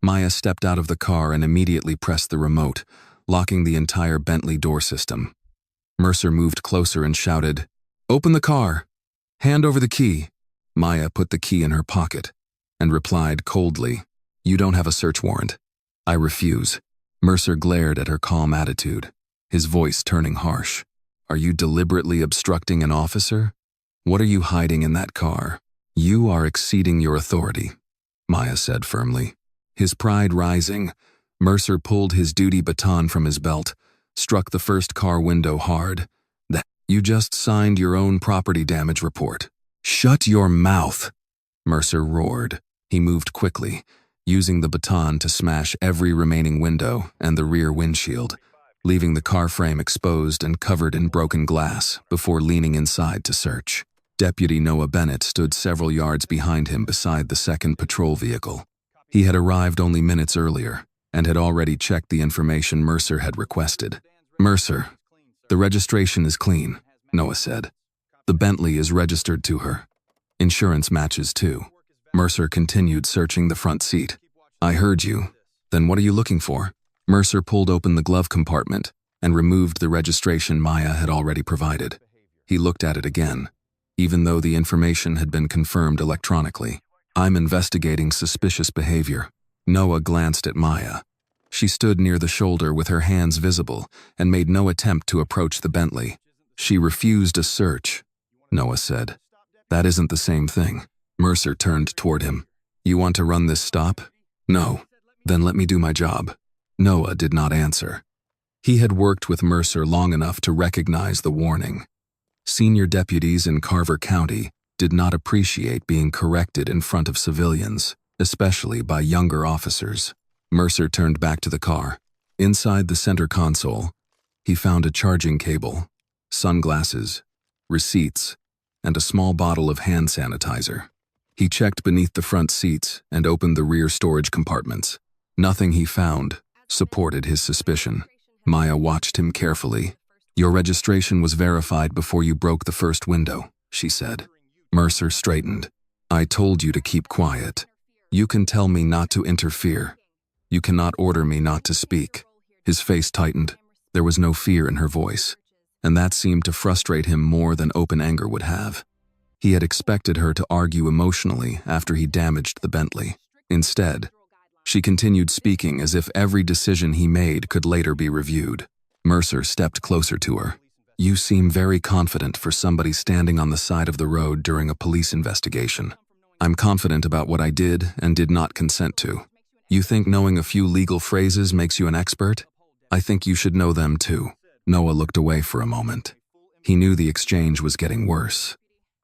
Maya stepped out of the car and immediately pressed the remote, locking the entire Bentley door system. Mercer moved closer and shouted, "Open the car! Hand over the key!" Maya put the key in her pocket and replied coldly, "You don't have a search warrant." "I refuse." Mercer glared at her calm attitude, his voice turning harsh. "Are you deliberately obstructing an officer? What are you hiding in that car?" "You are exceeding your authority," Maya said firmly. His pride rising, Mercer pulled his duty baton from his belt, struck the first car window hard. "You just signed your own property damage report." "Shut your mouth!" Mercer roared. He moved quickly, using the baton to smash every remaining window and the rear windshield, leaving the car frame exposed and covered in broken glass before leaning inside to search. Deputy Noah Bennett stood several yards behind him beside the second patrol vehicle. He had arrived only minutes earlier and had already checked the information Mercer had requested. "Mercer, the registration is clean," Noah said. "The Bentley is registered to her. Insurance matches too." Mercer continued searching the front seat. "I heard you. Then what are you looking for?" Mercer pulled open the glove compartment and removed the registration Maya had already provided. He looked at it again, even though the information had been confirmed electronically. "I'm investigating suspicious behavior." Noah glanced at Maya. She stood near the shoulder with her hands visible and made no attempt to approach the Bentley. "She refused a search," Noah said. "That isn't the same thing." Mercer turned toward him. "You want to run this stop?" "No." "Then let me do my job." Noah did not answer. He had worked with Mercer long enough to recognize the warning. Senior deputies in Carver County did not appreciate being corrected in front of civilians, especially by younger officers. Mercer turned back to the car. Inside the center console, he found a charging cable, sunglasses, receipts, and a small bottle of hand sanitizer. He checked beneath the front seats and opened the rear storage compartments. Nothing he found supported his suspicion. Maya watched him carefully. "Your registration was verified before you broke the first window," she said. Mercer straightened. "I told you to keep quiet. You can tell me not to interfere. You cannot order me not to speak." His face tightened. There was no fear in her voice, and that seemed to frustrate him more than open anger would have. He had expected her to argue emotionally after he damaged the Bentley. Instead, she continued speaking as if every decision he made could later be reviewed. Mercer stepped closer to her. "You seem very confident for somebody standing on the side of the road during a police investigation. I'm confident about what I did and did not consent to. You think knowing a few legal phrases makes you an expert? I think you should know them too." Noah looked away for a moment. He knew the exchange was getting worse,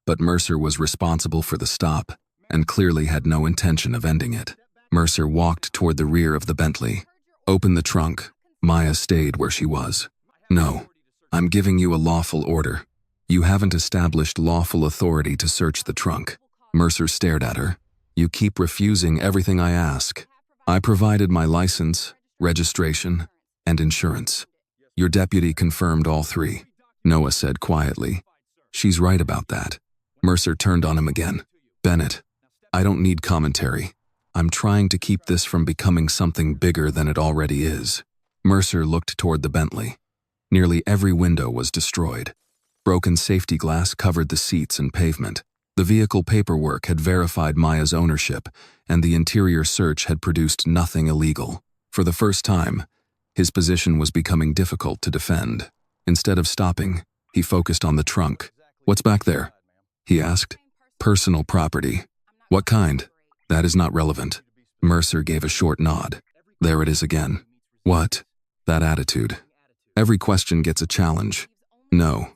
but Mercer was responsible for the stop and clearly had no intention of ending it. Mercer walked toward the rear of the Bentley. "Open the trunk." Maya stayed where she was. "No, I'm giving you a lawful order. You haven't established lawful authority to search the trunk." Mercer stared at her. "You keep refusing everything I ask. I provided my license, registration, and insurance. Your deputy confirmed all three," Noah said quietly. "She's right about that." Mercer turned on him again. "Bennett, I don't need commentary. I'm trying to keep this from becoming something bigger than it already is." Mercer looked toward the Bentley. Nearly every window was destroyed. Broken safety glass covered the seats and pavement. The vehicle paperwork had verified Maya's ownership, and the interior search had produced nothing illegal. For the first time, his position was becoming difficult to defend. Instead of stopping, he focused on the trunk. "What's back there?" he asked. "Personal property." "What kind?" "That is not relevant." Mercer gave a short nod. "There it is again." "What?" "That attitude. Every question gets a challenge." "No.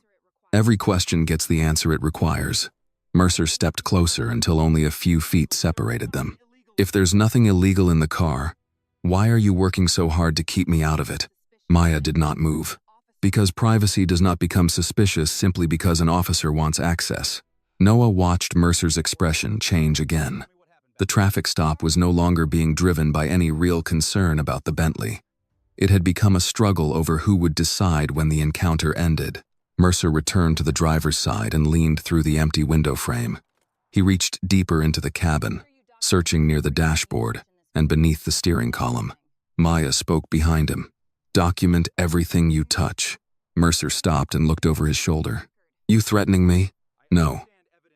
Every question gets the answer it requires." Mercer stepped closer until only a few feet separated them. "If there's nothing illegal in the car, why are you working so hard to keep me out of it?" Maya did not move. "Because privacy does not become suspicious simply because an officer wants access." Noah watched Mercer's expression change again. The traffic stop was no longer being driven by any real concern about the Bentley. It had become a struggle over who would decide when the encounter ended. Mercer returned to the driver's side and leaned through the empty window frame. He reached deeper into the cabin, searching near the dashboard, and beneath the steering column. Maya spoke behind him. Document everything you touch. Mercer stopped and looked over his shoulder. You threatening me? No.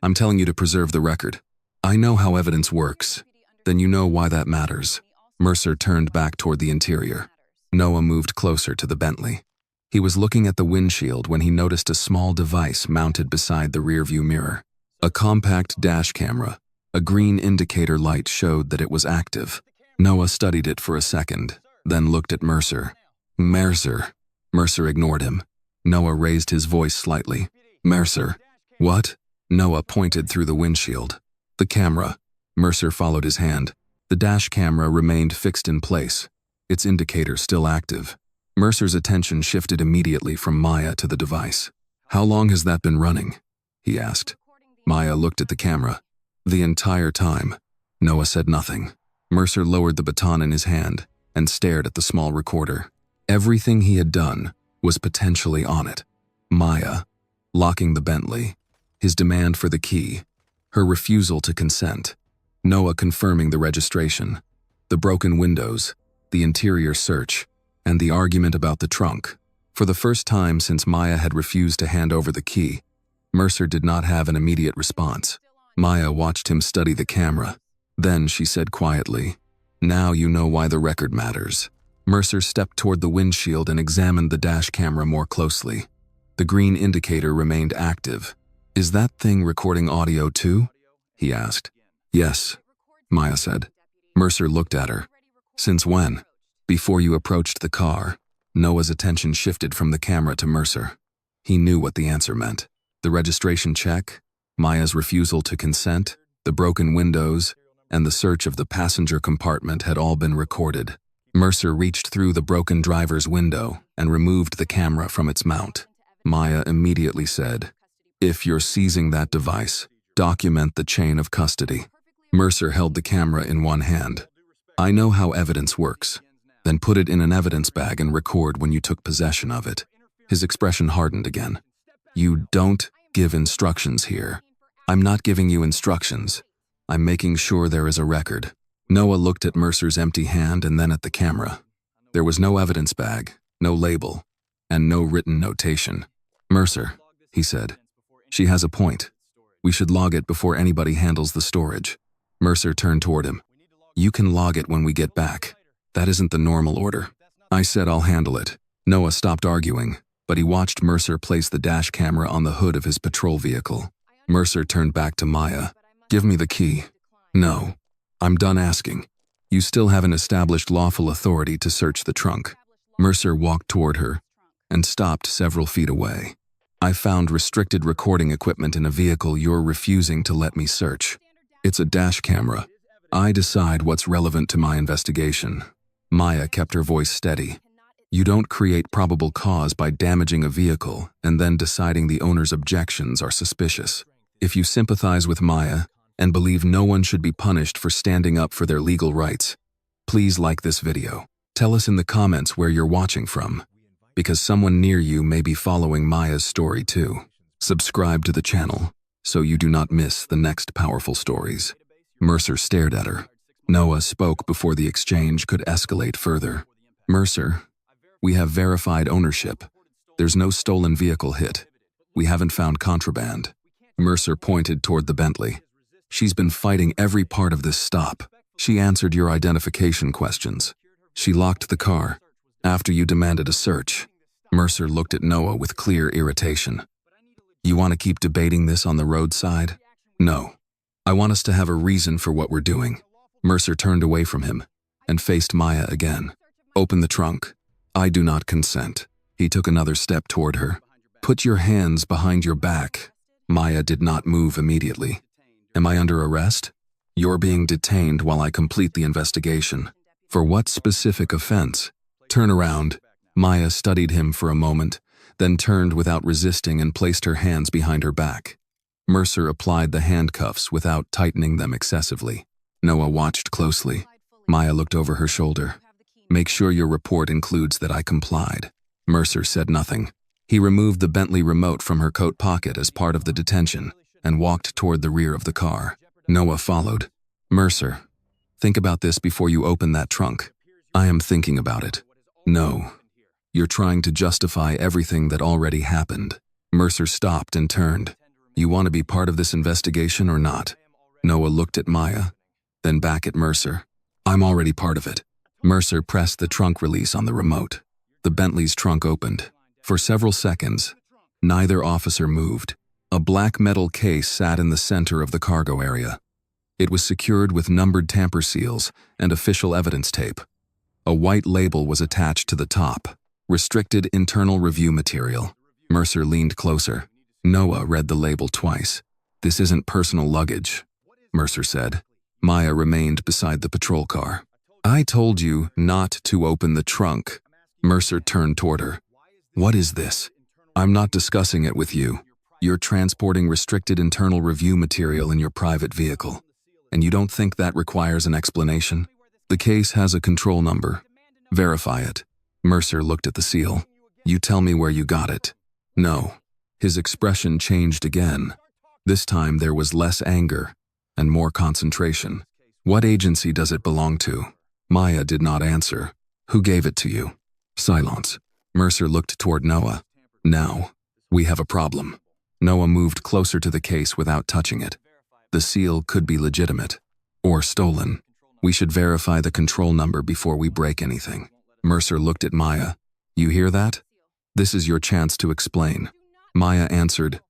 I'm telling you to preserve the record. I know how evidence works. Then you know why that matters. Mercer turned back toward the interior. Noah moved closer to the Bentley. He was looking at the windshield when he noticed a small device mounted beside the rearview mirror. A compact dash camera. A green indicator light showed that it was active. Noah studied it for a second, then looked at Mercer. Mercer. Mercer ignored him. Noah raised his voice slightly. Mercer. What? Noah pointed through the windshield. The camera. Mercer followed his hand. The dash camera remained fixed in place, its indicator still active. Mercer's attention shifted immediately from Maya to the device. How long has that been running? He asked. Maya looked at the camera. The entire time. Noah said nothing. Mercer lowered the baton in his hand and stared at the small recorder. Everything he had done was potentially on it. Maya, locking the Bentley, his demand for the key, her refusal to consent, Noah confirming the registration, the broken windows, the interior search, and the argument about the trunk. For the first time since Maya had refused to hand over the key, Mercer did not have an immediate response. Maya watched him study the camera. Then she said quietly, "Now you know why the record matters." Mercer stepped toward the windshield and examined the dash camera more closely. The green indicator remained active. Is that thing recording audio too? He asked. Yes, Maya said. Mercer looked at her. Since when? Before you approached the car. Noah's attention shifted from the camera to Mercer. He knew what the answer meant. The registration check, Maya's refusal to consent, the broken windows, and the search of the passenger compartment had all been recorded. Mercer reached through the broken driver's window and removed the camera from its mount. Maya immediately said, "If you're seizing that device, document the chain of custody." Mercer held the camera in one hand. "I know how evidence works. Then put it in an evidence bag and record when you took possession of it." His expression hardened again. "You don't give instructions here." "I'm not giving you instructions. I'm making sure there is a record." Noah looked at Mercer's empty hand and then at the camera. There was no evidence bag, no label, and no written notation. "Mercer," he said, "she has a point. We should log it before anybody handles the storage." Mercer turned toward him. "You can log it when we get back. That isn't the normal order." "I said I'll handle it." Noah stopped arguing, but he watched Mercer place the dash camera on the hood of his patrol vehicle. Mercer turned back to Maya. "Give me the key." "No. I'm done asking. You still haven't established lawful authority to search the trunk." Mercer walked toward her and stopped several feet away. "I found restricted recording equipment in a vehicle you're refusing to let me search. It's a dash camera. I decide what's relevant to my investigation." Maya kept her voice steady. "You don't create probable cause by damaging a vehicle and then deciding the owner's objections are suspicious. If you sympathize with Maya and believe no one should be punished for standing up for their legal rights, please like this video. Tell us in the comments where you're watching from, because someone near you may be following Maya's story too. Subscribe to the channel so you do not miss the next powerful stories." Mercer stared at her. Noah spoke before the exchange could escalate further. "Mercer, we have verified ownership. There's no stolen vehicle hit. We haven't found contraband." Mercer pointed toward the Bentley. "She's been fighting every part of this stop. She answered your identification questions. She locked the car after you demanded a search." Mercer looked at Noah with clear irritation. "You want to keep debating this on the roadside?" "No. I want us to have a reason for what we're doing." Mercer turned away from him and faced Maya again. "Open the trunk." "I do not consent." He took another step toward her. "Put your hands behind your back." Maya did not move immediately. "Am I under arrest?" "You're being detained while I complete the investigation." "For what specific offense?" "Turn around." Maya studied him for a moment, then turned without resisting and placed her hands behind her back. Mercer applied the handcuffs without tightening them excessively. Noah watched closely. Maya looked over her shoulder. "Make sure your report includes that I complied." Mercer said nothing. He removed the Bentley remote from her coat pocket as part of the detention and walked toward the rear of the car. Noah followed. "Mercer, Think about this before you open that trunk. I am thinking about it. No. You're trying to justify everything that already happened. Mercer stopped and turned. You want to be part of this investigation or not? Noah looked at Maya, then back at Mercer. I'm already part of it. Mercer pressed the trunk release on the remote. The Bentley's trunk opened. For several seconds, neither officer moved. A black metal case sat in the center of the cargo area. It was secured with numbered tamper seals and official evidence tape. A white label was attached to the top. Restricted internal review material. Mercer leaned closer. Noah read the label twice. This isn't personal luggage, Mercer said. Maya remained beside the patrol car. I told you not to open the trunk. Mercer turned toward her. What is this? I'm not discussing it with you. You're transporting restricted internal review material in your private vehicle. And you don't think that requires an explanation? The case has a control number. Verify it. Mercer looked at the seal. You tell me where you got it. No. His expression changed again. This time there was less anger and more concentration. What agency does it belong to? Maya did not answer. Who gave it to you? Silence. Mercer looked toward Noah. Now, we have a problem. Noah moved closer to the case without touching it. The seal could be legitimate or stolen. We should verify the control number before we break anything. Mercer looked at Maya. You hear that? This is your chance to explain. Maya answered,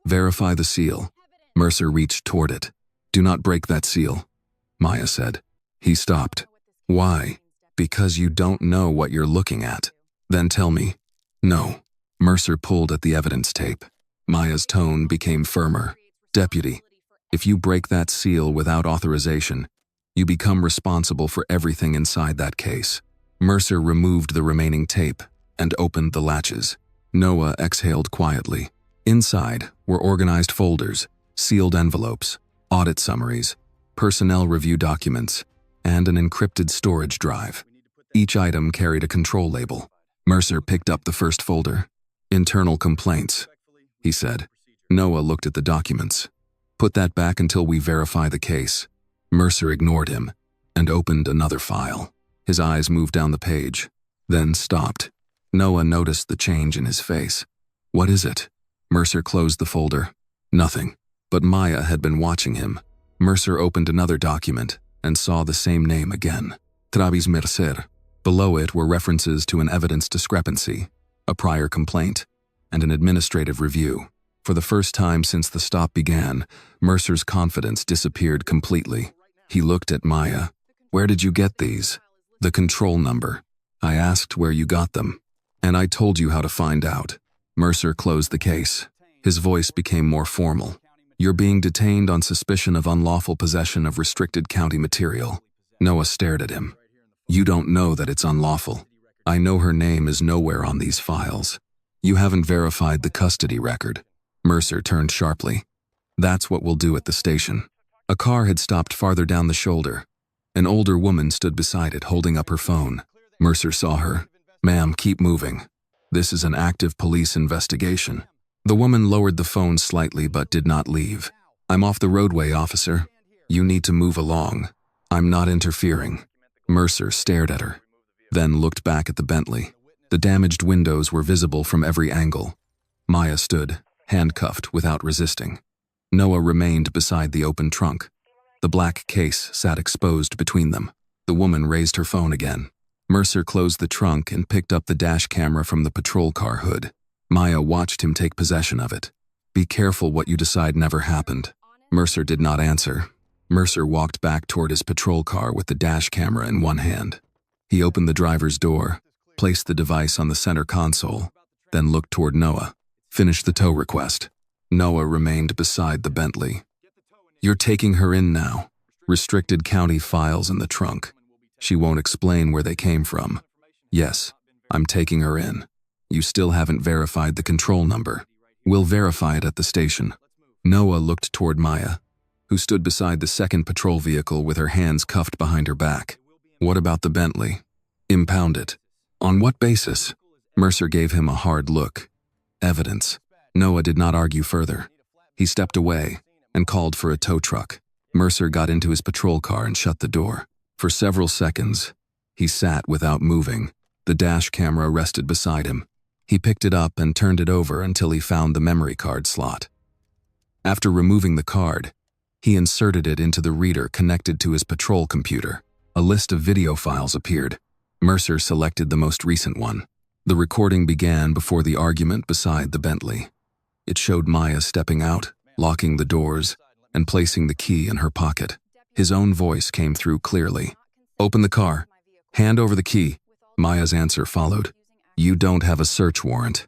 verify the seal. Mercer reached toward it. Do not break that seal, Maya said. He stopped. Why? Because you don't know what you're looking at. Then tell me. No. Mercer pulled at the evidence tape. Maya's tone became firmer. Deputy, if you break that seal without authorization, you become responsible for everything inside that case. Mercer removed the remaining tape and opened the latches. Noah exhaled quietly. Inside were organized folders, sealed envelopes, audit summaries, personnel review documents, and an encrypted storage drive. Each item carried a control label. Mercer picked up the first folder. Internal complaints, he said. Noah looked at the documents. Put that back until we verify the case. Mercer ignored him and opened another file. His eyes moved down the page, then stopped. Noah noticed the change in his face. What is it? Mercer closed the folder. Nothing. But Maya had been watching him. Mercer opened another document and saw the same name again. Travis Mercer. Below it were references to an evidence discrepancy, a prior complaint, and an administrative review. For the first time since the stop began, Mercer's confidence disappeared completely. He looked at Maya. Where did you get these? The control number. I asked where you got them. And I told you how to find out. Mercer closed the case. His voice became more formal. You're being detained on suspicion of unlawful possession of restricted county material. Noah stared at him. You don't know that it's unlawful. I know her name is nowhere on these files. You haven't verified the custody record. Mercer turned sharply. That's what we'll do at the station. A car had stopped farther down the shoulder. An older woman stood beside it, holding up her phone. Mercer saw her. Ma'am, keep moving. This is an active police investigation. The woman lowered the phone slightly but did not leave. I'm off the roadway, officer. You need to move along. I'm not interfering. Mercer stared at her, then looked back at the Bentley. The damaged windows were visible from every angle. Maya stood, handcuffed without resisting. Noah remained beside the open trunk. The black case sat exposed between them. The woman raised her phone again. Mercer closed the trunk and picked up the dash camera from the patrol car hood. Maya watched him take possession of it. Be careful what you decide never happened. Mercer did not answer. Mercer walked back toward his patrol car with the dash camera in one hand. He opened the driver's door, placed the device on the center console, then looked toward Noah. Finished the tow request. Noah remained beside the Bentley. You're taking her in now. Restricted county files in the trunk. She won't explain where they came from. Yes, I'm taking her in. You still haven't verified the control number. We'll verify it at the station. Noah looked toward Maya, who stood beside the second patrol vehicle with her hands cuffed behind her back. What about the Bentley? Impound it. On what basis? Mercer gave him a hard look. Evidence. Noah did not argue further. He stepped away and called for a tow truck. Mercer got into his patrol car and shut the door. For several seconds, he sat without moving. The dash camera rested beside him. He picked it up and turned it over until he found the memory card slot. After removing the card, he inserted it into the reader connected to his patrol computer. A list of video files appeared. Mercer selected the most recent one. The recording began before the argument beside the Bentley. It showed Maya stepping out, locking the doors, and placing the key in her pocket. His own voice came through clearly. "Open the car. Hand over the key." Maya's answer followed. "You don't have a search warrant."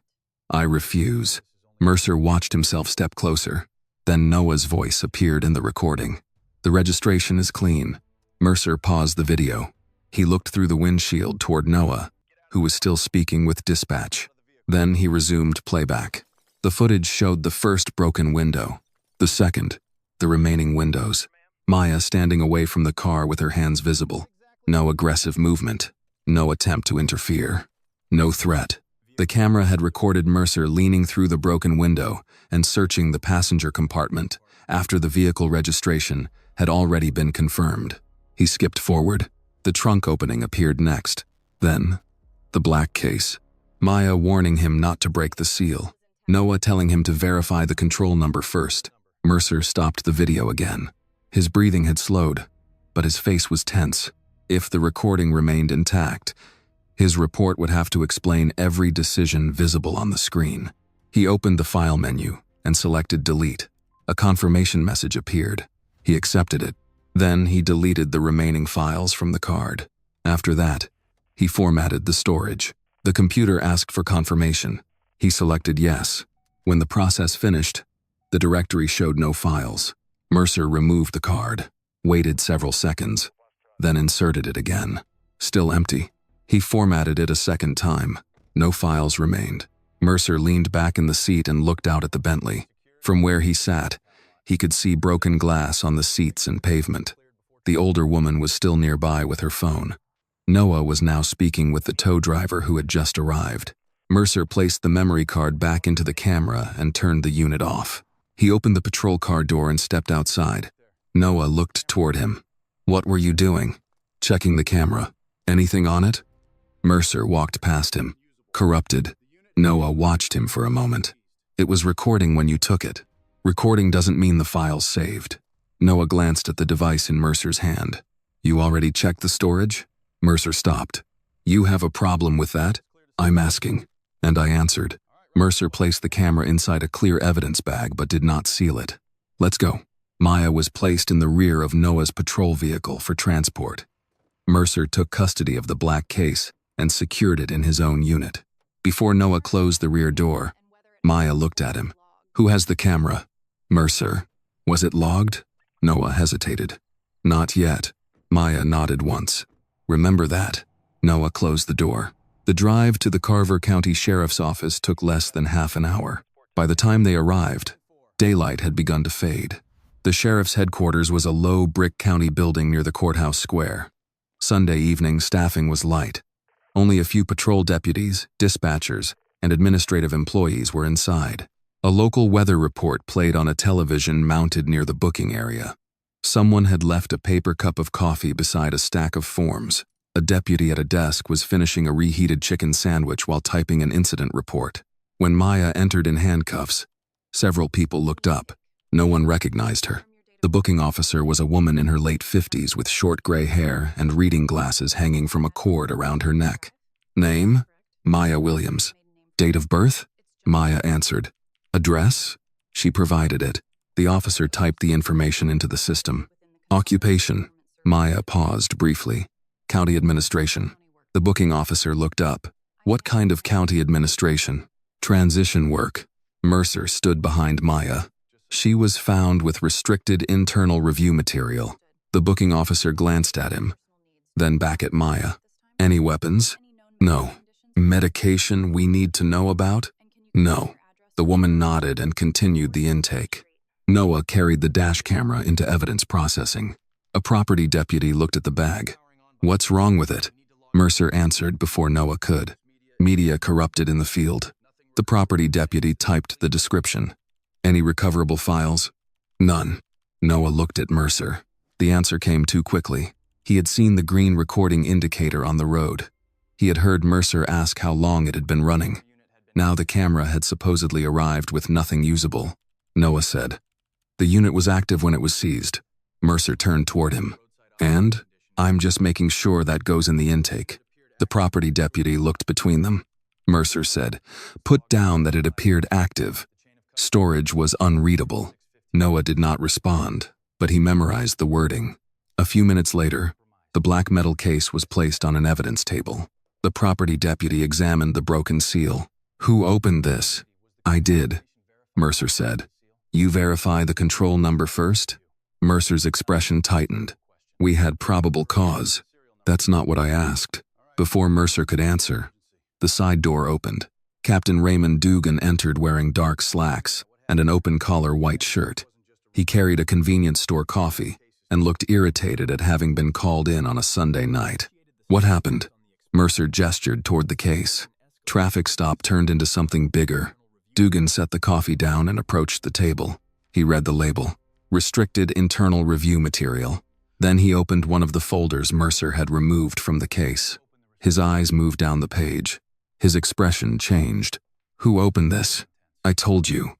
"I refuse." Mercer watched himself step closer. Then Noah's voice appeared in the recording. "The registration is clean." Mercer paused the video. He looked through the windshield toward Noah, who was still speaking with dispatch. Then he resumed playback. The footage showed the first broken window, the second, the remaining windows. Maya standing away from the car with her hands visible. No aggressive movement. No attempt to interfere. No threat. The camera had recorded Mercer leaning through the broken window and searching the passenger compartment after the vehicle registration had already been confirmed. He skipped forward. The trunk opening appeared next. Then, the black case. Maya warning him not to break the seal. Noah telling him to verify the control number first. Mercer stopped the video again. His breathing had slowed, but his face was tense. If the recording remained intact, his report would have to explain every decision visible on the screen. He opened the file menu and selected delete. A confirmation message appeared. He accepted it. Then he deleted the remaining files from the card. After that, he formatted the storage. The computer asked for confirmation. He selected yes. When the process finished, the directory showed no files. Mercer removed the card, waited several seconds, then inserted it again. Still empty. He formatted it a second time. No files remained. Mercer leaned back in the seat and looked out at the Bentley. From where he sat, he could see broken glass on the seats and pavement. The older woman was still nearby with her phone. Noah was now speaking with the tow driver who had just arrived. Mercer placed the memory card back into the camera and turned the unit off. He opened the patrol car door and stepped outside. Noah looked toward him. "What were you doing?" "Checking the camera." "Anything on it?" Mercer walked past him. "Corrupted." Noah watched him for a moment. "It was recording when you took it. Recording doesn't mean the file's saved." Noah glanced at the device in Mercer's hand. "You already checked the storage?" Mercer stopped. "You have a problem with that?" "I'm asking." And I answered. Mercer placed the camera inside a clear evidence bag but did not seal it. "Let's go." Maya was placed in the rear of Noah's patrol vehicle for transport. Mercer took custody of the black case and secured it in his own unit. Before Noah closed the rear door, Maya looked at him. "Who has the camera?" "Mercer." "Was it logged?" Noah hesitated. "Not yet." Maya nodded once. "Remember that." Noah closed the door. The drive to the Carver County Sheriff's Office took less than half an hour. By the time they arrived, daylight had begun to fade. The sheriff's headquarters was a low brick county building near the courthouse square. Sunday evening staffing was light. Only a few patrol deputies, dispatchers, and administrative employees were inside. A local weather report played on a television mounted near the booking area. Someone had left a paper cup of coffee beside a stack of forms. A deputy at a desk was finishing a reheated chicken sandwich while typing an incident report. When Maya entered in handcuffs, several people looked up. No one recognized her. The booking officer was a woman in her late 50s with short gray hair and reading glasses hanging from a cord around her neck. "Name?" "Maya Williams." "Date of birth?" Maya answered. "Address?" She provided it. The officer typed the information into the system. "Occupation?" Maya paused briefly. "County administration." The booking officer looked up. "What kind of county administration?" "Transition work." Mercer stood behind Maya. She was found with restricted internal review material. The booking officer glanced at him, then back at Maya. "Any weapons?" "No." "Medication we need to know about?" "No." The woman nodded and continued the intake. Noah carried the dash camera into evidence processing. A property deputy looked at the bag. "What's wrong with it?" Mercer answered before Noah could. "Media corrupted in the field." The property deputy typed the description. "Any recoverable files?" "None." Noah looked at Mercer. The answer came too quickly. He had seen the green recording indicator on the road. He had heard Mercer ask how long it had been running. Now the camera had supposedly arrived with nothing usable. Noah said, "The unit was active when it was seized." Mercer turned toward him. "And? I'm just making sure that goes in the intake." The property deputy looked between them. Mercer said, "Put down that it appeared active." Storage was unreadable. Noah did not respond, but he memorized the wording. A few minutes later, the black metal case was placed on an evidence table. The property deputy examined the broken seal. "Who opened this?" "I did," Mercer said. "You verify the control number first?" Mercer's expression tightened. "We had probable cause." "That's not what I asked." Before Mercer could answer, the side door opened. Captain Raymond Dugan entered wearing dark slacks and an open-collar white shirt. He carried a convenience store coffee and looked irritated at having been called in on a Sunday night. "What happened?" Mercer gestured toward the case. Traffic stop turned into something bigger. Dugan set the coffee down and approached the table. He read the label, "Restricted Internal Review Material." Then he opened one of the folders Mercer had removed from the case. His eyes moved down the page. His expression changed. "Who opened this?" "I told you."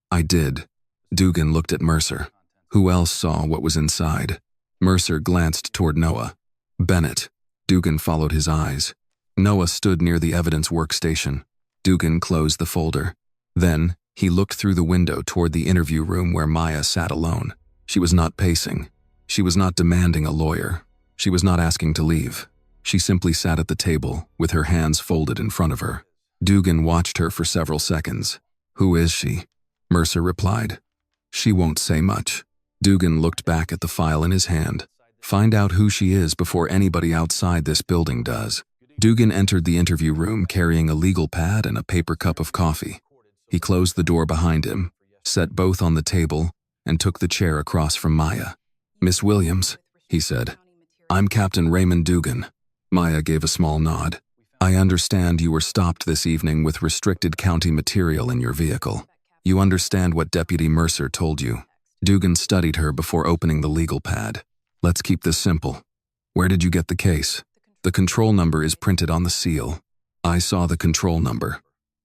"I did." Dugan looked at Mercer. "Who else saw what was inside?" Mercer glanced toward Noah. "Bennett." Dugan followed his eyes. Noah stood near the evidence workstation. Dugan closed the folder. Then, he looked through the window toward the interview room where Maya sat alone. She was not pacing. She was not demanding a lawyer. She was not asking to leave. She simply sat at the table, with her hands folded in front of her. Dugan watched her for several seconds. "Who is she?" Mercer replied. "She won't say much." Dugan looked back at the file in his hand. "Find out who she is before anybody outside this building does." Dugan entered the interview room carrying a legal pad and a paper cup of coffee. He closed the door behind him, set both on the table, and took the chair across from Maya. "Miss Williams," he said. "I'm Captain Raymond Dugan." Maya gave a small nod. "I understand you were stopped this evening with restricted county material in your vehicle. You understand what Deputy Mercer told you." Dugan studied her before opening the legal pad. "Let's keep this simple. Where did you get the case?" "The control number is printed on the seal." "I saw the control number.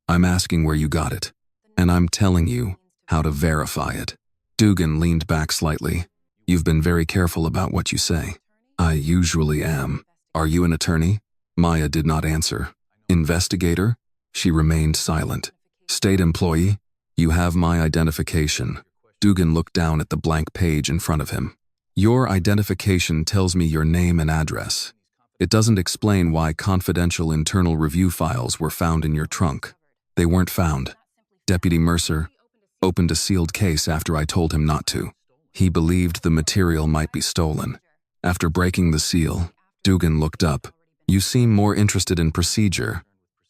I'm asking where you got it. And I'm telling you how to verify it." Dugan leaned back slightly. "You've been very careful about what you say." "I usually am." "Are you an attorney?" Maya did not answer. "Investigator?" She remained silent. "State employee?" "You have my identification." Dugan looked down at the blank page in front of him. "Your identification tells me your name and address. It doesn't explain why confidential internal review files were found in your trunk. They weren't found." Deputy Mercer opened a sealed case after I told him not to. He believed the material might be stolen. After breaking the seal, Dugan looked up. "You seem more interested in procedure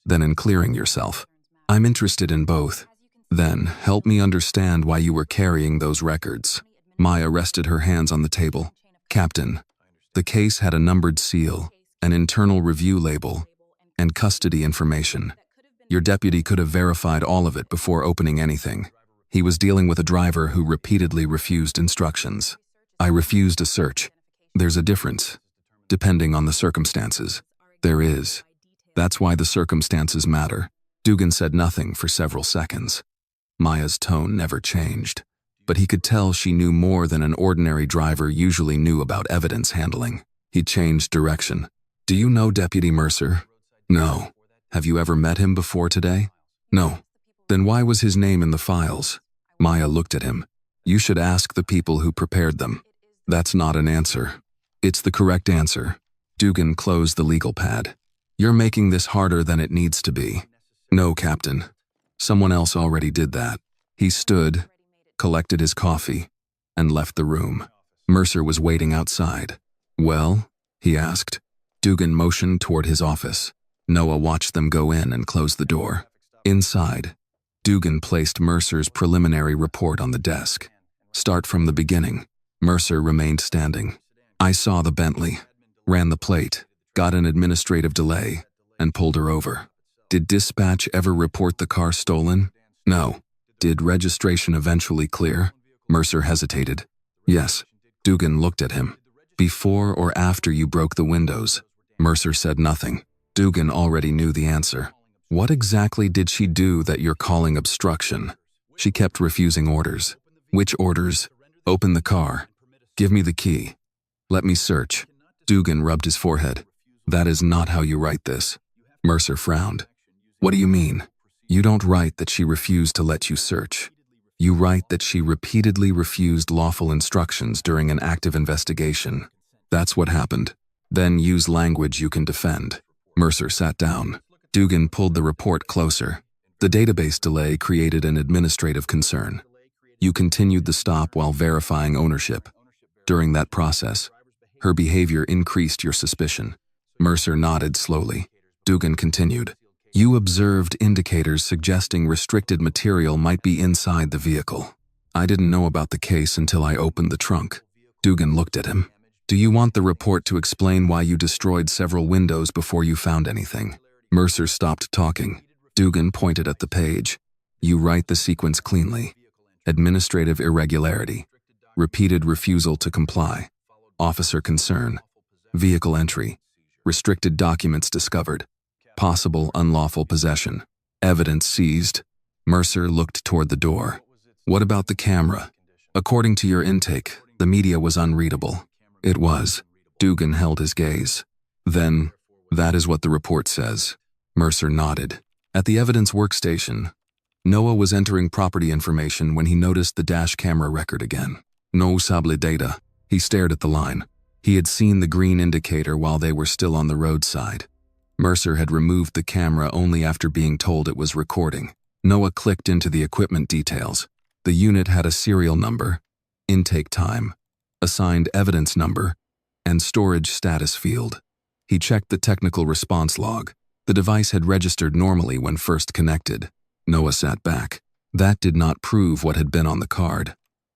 than in clearing yourself." "I'm interested in both." "Then, help me understand why you were carrying those records." Maya rested her hands on the table. "Captain, the case had a numbered seal, an internal review label, and custody information. Your deputy could have verified all of it before opening anything. He was dealing with a driver who repeatedly refused instructions. I refused a search. There's a difference, depending on the circumstances." "There is. That's why the circumstances matter." Dugan said nothing for several seconds. Maya's tone never changed, but he could tell she knew more than an ordinary driver usually knew about evidence handling. He changed direction. "Do you know Deputy Mercer?" "No." "Have you ever met him before today?" "No." "Then why was his name in the files?" Maya looked at him. "You should ask the people who prepared them." "That's not an answer." "It's the correct answer." Dugan closed the legal pad. "You're making this harder than it needs to be." "No, Captain. Someone else already did that." He stood, collected his coffee, and left the room. Mercer was waiting outside. "Well?" he asked. Dugan motioned toward his office. Noah watched them go in and close the door. Inside, Dugan placed Mercer's preliminary report on the desk. "Start from the beginning." Mercer remained standing. "I saw the Bentley, ran the plate, got an administrative delay, and pulled her over." "Did dispatch ever report the car stolen?" "No." "Did registration eventually clear?" Mercer hesitated. "Yes." Dugan looked at him. Before or after you broke the windows? Mercer said nothing. Dugan already knew the answer. What exactly did she do that you're calling obstruction? She kept refusing orders. Which orders? Open the car. Give me the key. Let me search. Dugan rubbed his forehead. That is not how you write this. Mercer frowned. What do you mean? You don't write that she refused to let you search. You write that she repeatedly refused lawful instructions during an active investigation. That's what happened. Then use language you can defend. Mercer sat down. Dugan pulled the report closer. The database delay created an administrative concern. You continued the stop while verifying ownership. During that process, her behavior increased your suspicion. Mercer nodded slowly. Dugan continued. You observed indicators suggesting restricted material might be inside the vehicle. I didn't know about the case until I opened the trunk. Dugan looked at him. Do you want the report to explain why you destroyed several windows before you found anything? Mercer stopped talking. Dugan pointed at the page. You write the sequence cleanly. Administrative irregularity. Repeated refusal to comply. Officer concern. Vehicle entry. Restricted documents discovered. Possible unlawful possession. Evidence seized. Mercer looked toward the door. What about the camera? According to your intake, the media was unreadable. It was. Dugan held his gaze. Then, that is what the report says. Mercer nodded. At the evidence workstation, Noah was entering property information when he noticed the dash camera record again. No usable data. He stared at the line. He had seen the green indicator while they were still on the roadside. Mercer had removed the camera only after being told it was recording. Noah clicked into the equipment details. The unit had a serial number, intake time, assigned evidence number, and storage status field. He checked the technical response log. The device had registered normally when first connected. Noah sat back. That did not prove what had been on the card,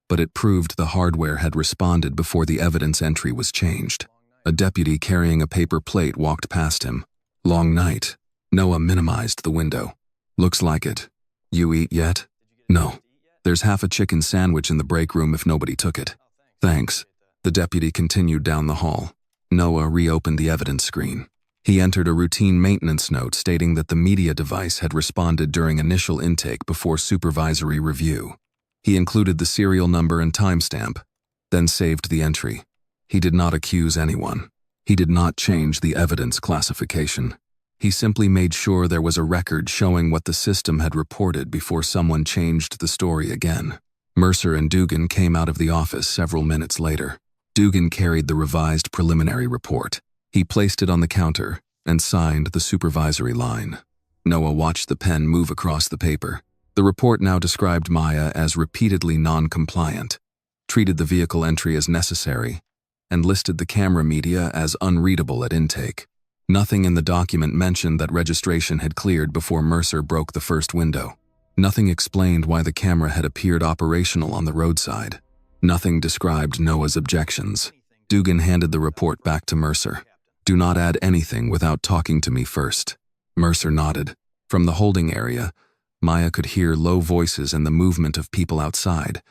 but it proved the hardware had responded before the evidence entry was changed. A deputy carrying a paper plate walked past him. Long night. Noah minimized the window. Looks like it. You eat yet? No. There's half a chicken sandwich in the break room if nobody took it. Thanks. The deputy continued down the hall. Noah reopened the evidence screen. He entered a routine maintenance note stating that the media device had responded during initial intake before supervisory review. He included the serial number and timestamp, then saved the entry. He did not accuse anyone. He did not change the evidence classification. He simply made sure there was a record showing what the system had reported before someone changed the story again. Mercer and Dugan came out of the office several minutes later. Dugan carried the revised preliminary report. He placed it on the counter and signed the supervisory line. Noah watched the pen move across the paper. The report now described Maya as repeatedly non-compliant, treated the vehicle entry as necessary, and listed the camera media as unreadable at intake. Nothing in the document mentioned that registration had cleared before Mercer broke the first window. Nothing explained why the camera had appeared operational on the roadside. Nothing described Noah's objections. Dugan handed the report back to Mercer. Do not add anything without talking to me first. Mercer nodded. From the holding area, Maya could hear low voices and the movement of people outside,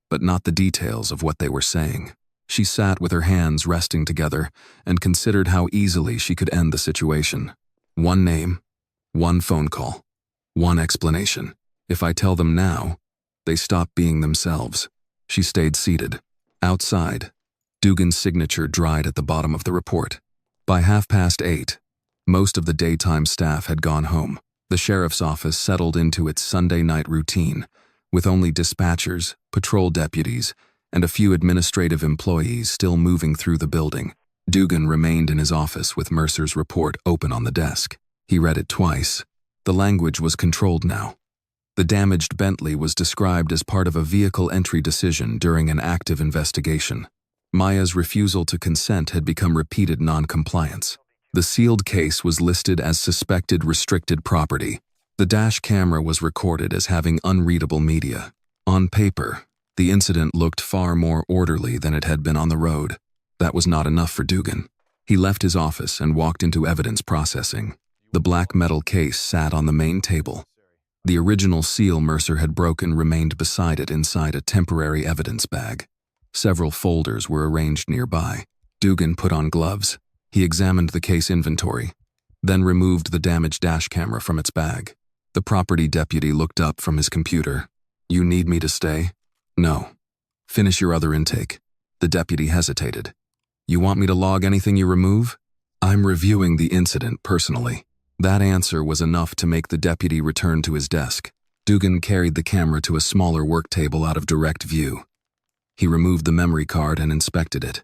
but not the details of what they were saying. She sat with her hands resting together and considered how easily she could end the situation. One name, one phone call, one explanation. If I tell them now, they stop being themselves. She stayed seated. Outside, Dugan's signature dried at the bottom of the report. By 8:30, most of the daytime staff had gone home. The sheriff's office settled into its Sunday night routine, with only dispatchers, patrol deputies, and a few administrative employees still moving through the building. Dugan remained in his office with Mercer's report open on the desk. He read it twice. The language was controlled now. The damaged Bentley was described as part of a vehicle entry decision during an active investigation. Maya's refusal to consent had become repeated non-compliance. The sealed case was listed as suspected restricted property. The dash camera was recorded as having unreadable media. On paper, the incident looked far more orderly than it had been on the road. That was not enough for Dugan. He left his office and walked into evidence processing. The black metal case sat on the main table. The original seal Mercer had broken remained beside it inside a temporary evidence bag. Several folders were arranged nearby. Dugan put on gloves. He examined the case inventory, then removed the damaged dash camera from its bag. The property deputy looked up from his computer. "You need me to stay?" "No. Finish your other intake." The deputy hesitated. "You want me to log anything you remove?" "I'm reviewing the incident personally." That answer was enough to make the deputy return to his desk. Dugan carried the camera to a smaller work table out of direct view. He removed the memory card and inspected it.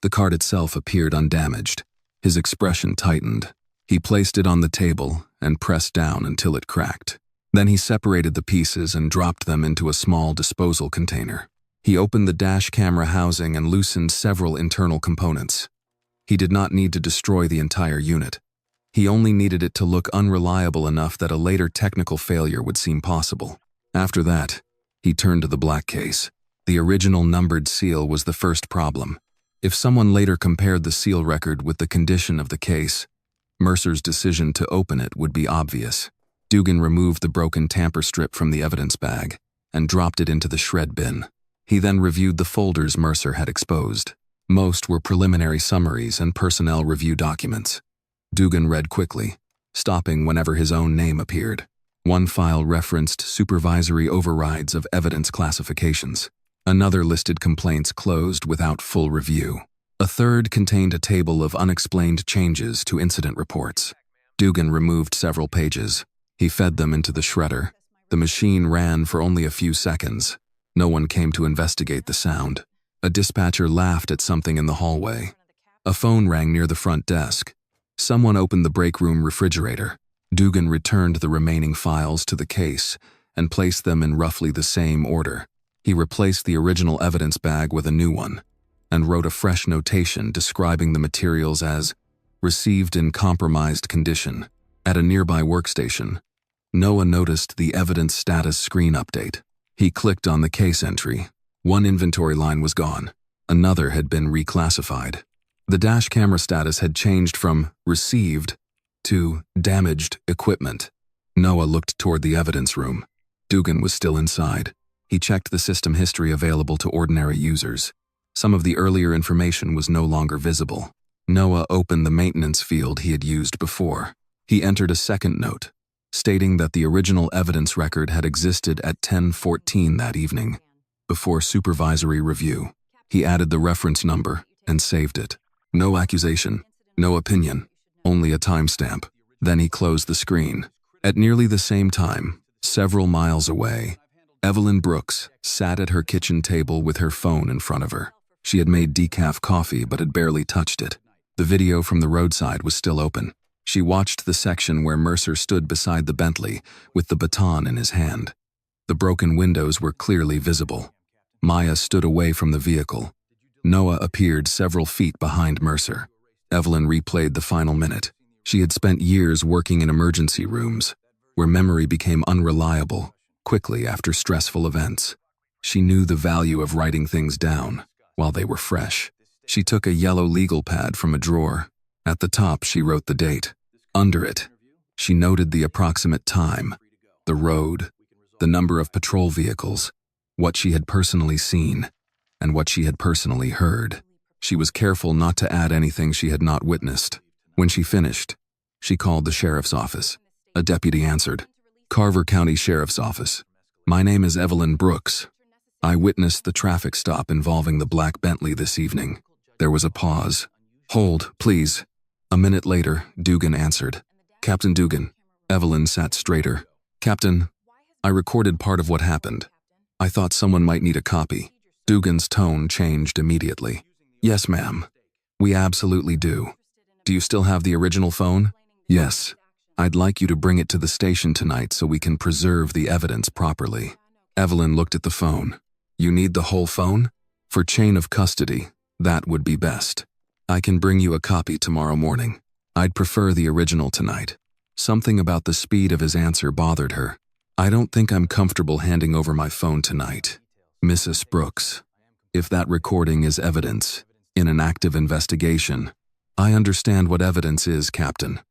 The card itself appeared undamaged. His expression tightened. He placed it on the table and pressed down until it cracked. Then he separated the pieces and dropped them into a small disposal container. He opened the dash camera housing and loosened several internal components. He did not need to destroy the entire unit. He only needed it to look unreliable enough that a later technical failure would seem possible. After that, he turned to the black case. The original numbered seal was the first problem. If someone later compared the seal record with the condition of the case, Mercer's decision to open it would be obvious. Dugan removed the broken tamper strip from the evidence bag and dropped it into the shred bin. He then reviewed the folders Mercer had exposed. Most were preliminary summaries and personnel review documents. Dugan read quickly, stopping whenever his own name appeared. One file referenced supervisory overrides of evidence classifications. Another listed complaints closed without full review. A third contained a table of unexplained changes to incident reports. Dugan removed several pages. He fed them into the shredder. The machine ran for only a few seconds. No one came to investigate the sound. A dispatcher laughed at something in the hallway. A phone rang near the front desk. Someone opened the break room refrigerator. Dugan returned the remaining files to the case and placed them in roughly the same order. He replaced the original evidence bag with a new one and wrote a fresh notation describing the materials as received in compromised condition. At a nearby workstation, Noah noticed the evidence status screen update. He clicked on the case entry. One inventory line was gone. Another had been reclassified. The dash camera status had changed from received to damaged equipment. Noah looked toward the evidence room. Dugan was still inside. He checked the system history available to ordinary users. Some of the earlier information was no longer visible. Noah opened the maintenance field he had used before. He entered a second note, stating that the original evidence record had existed at 10:14 that evening, before supervisory review. He added the reference number and saved it. No accusation, no opinion, only a timestamp. Then he closed the screen. At nearly the same time, several miles away, Evelyn Brooks sat at her kitchen table with her phone in front of her. She had made decaf coffee but had barely touched it. The video from the roadside was still open. She watched the section where Mercer stood beside the Bentley with the baton in his hand. The broken windows were clearly visible. Maya stood away from the vehicle. Noah appeared several feet behind Mercer. Evelyn replayed the final minute. She had spent years working in emergency rooms, where memory became unreliable quickly after stressful events. She knew the value of writing things down while they were fresh. She took a yellow legal pad from a drawer. At the top, she wrote the date. Under it, she noted the approximate time, the road, the number of patrol vehicles, what she had personally seen, and what she had personally heard. She was careful not to add anything she had not witnessed. When she finished, she called the sheriff's office. A deputy answered. "Carver County Sheriff's Office. My name is Evelyn Brooks. I witnessed the traffic stop involving the black Bentley this evening." There was a pause. "Hold, please." A minute later, Dugan answered. "Captain Dugan." Evelyn sat straighter. "Captain, I recorded part of what happened. I thought someone might need a copy." Dugan's tone changed immediately. "Yes, ma'am. We absolutely do. Do you still have the original phone?" "Yes. I'd like you to bring it to the station tonight so we can preserve the evidence properly." Evelyn looked at the phone. "You need the whole phone?" "For chain of custody, that would be best. I can bring you a copy tomorrow morning. I'd prefer the original tonight." Something about the speed of his answer bothered her. "I don't think I'm comfortable handing over my phone tonight, Mrs. Brooks. If that recording is evidence in an active investigation." "I understand what evidence is, Captain.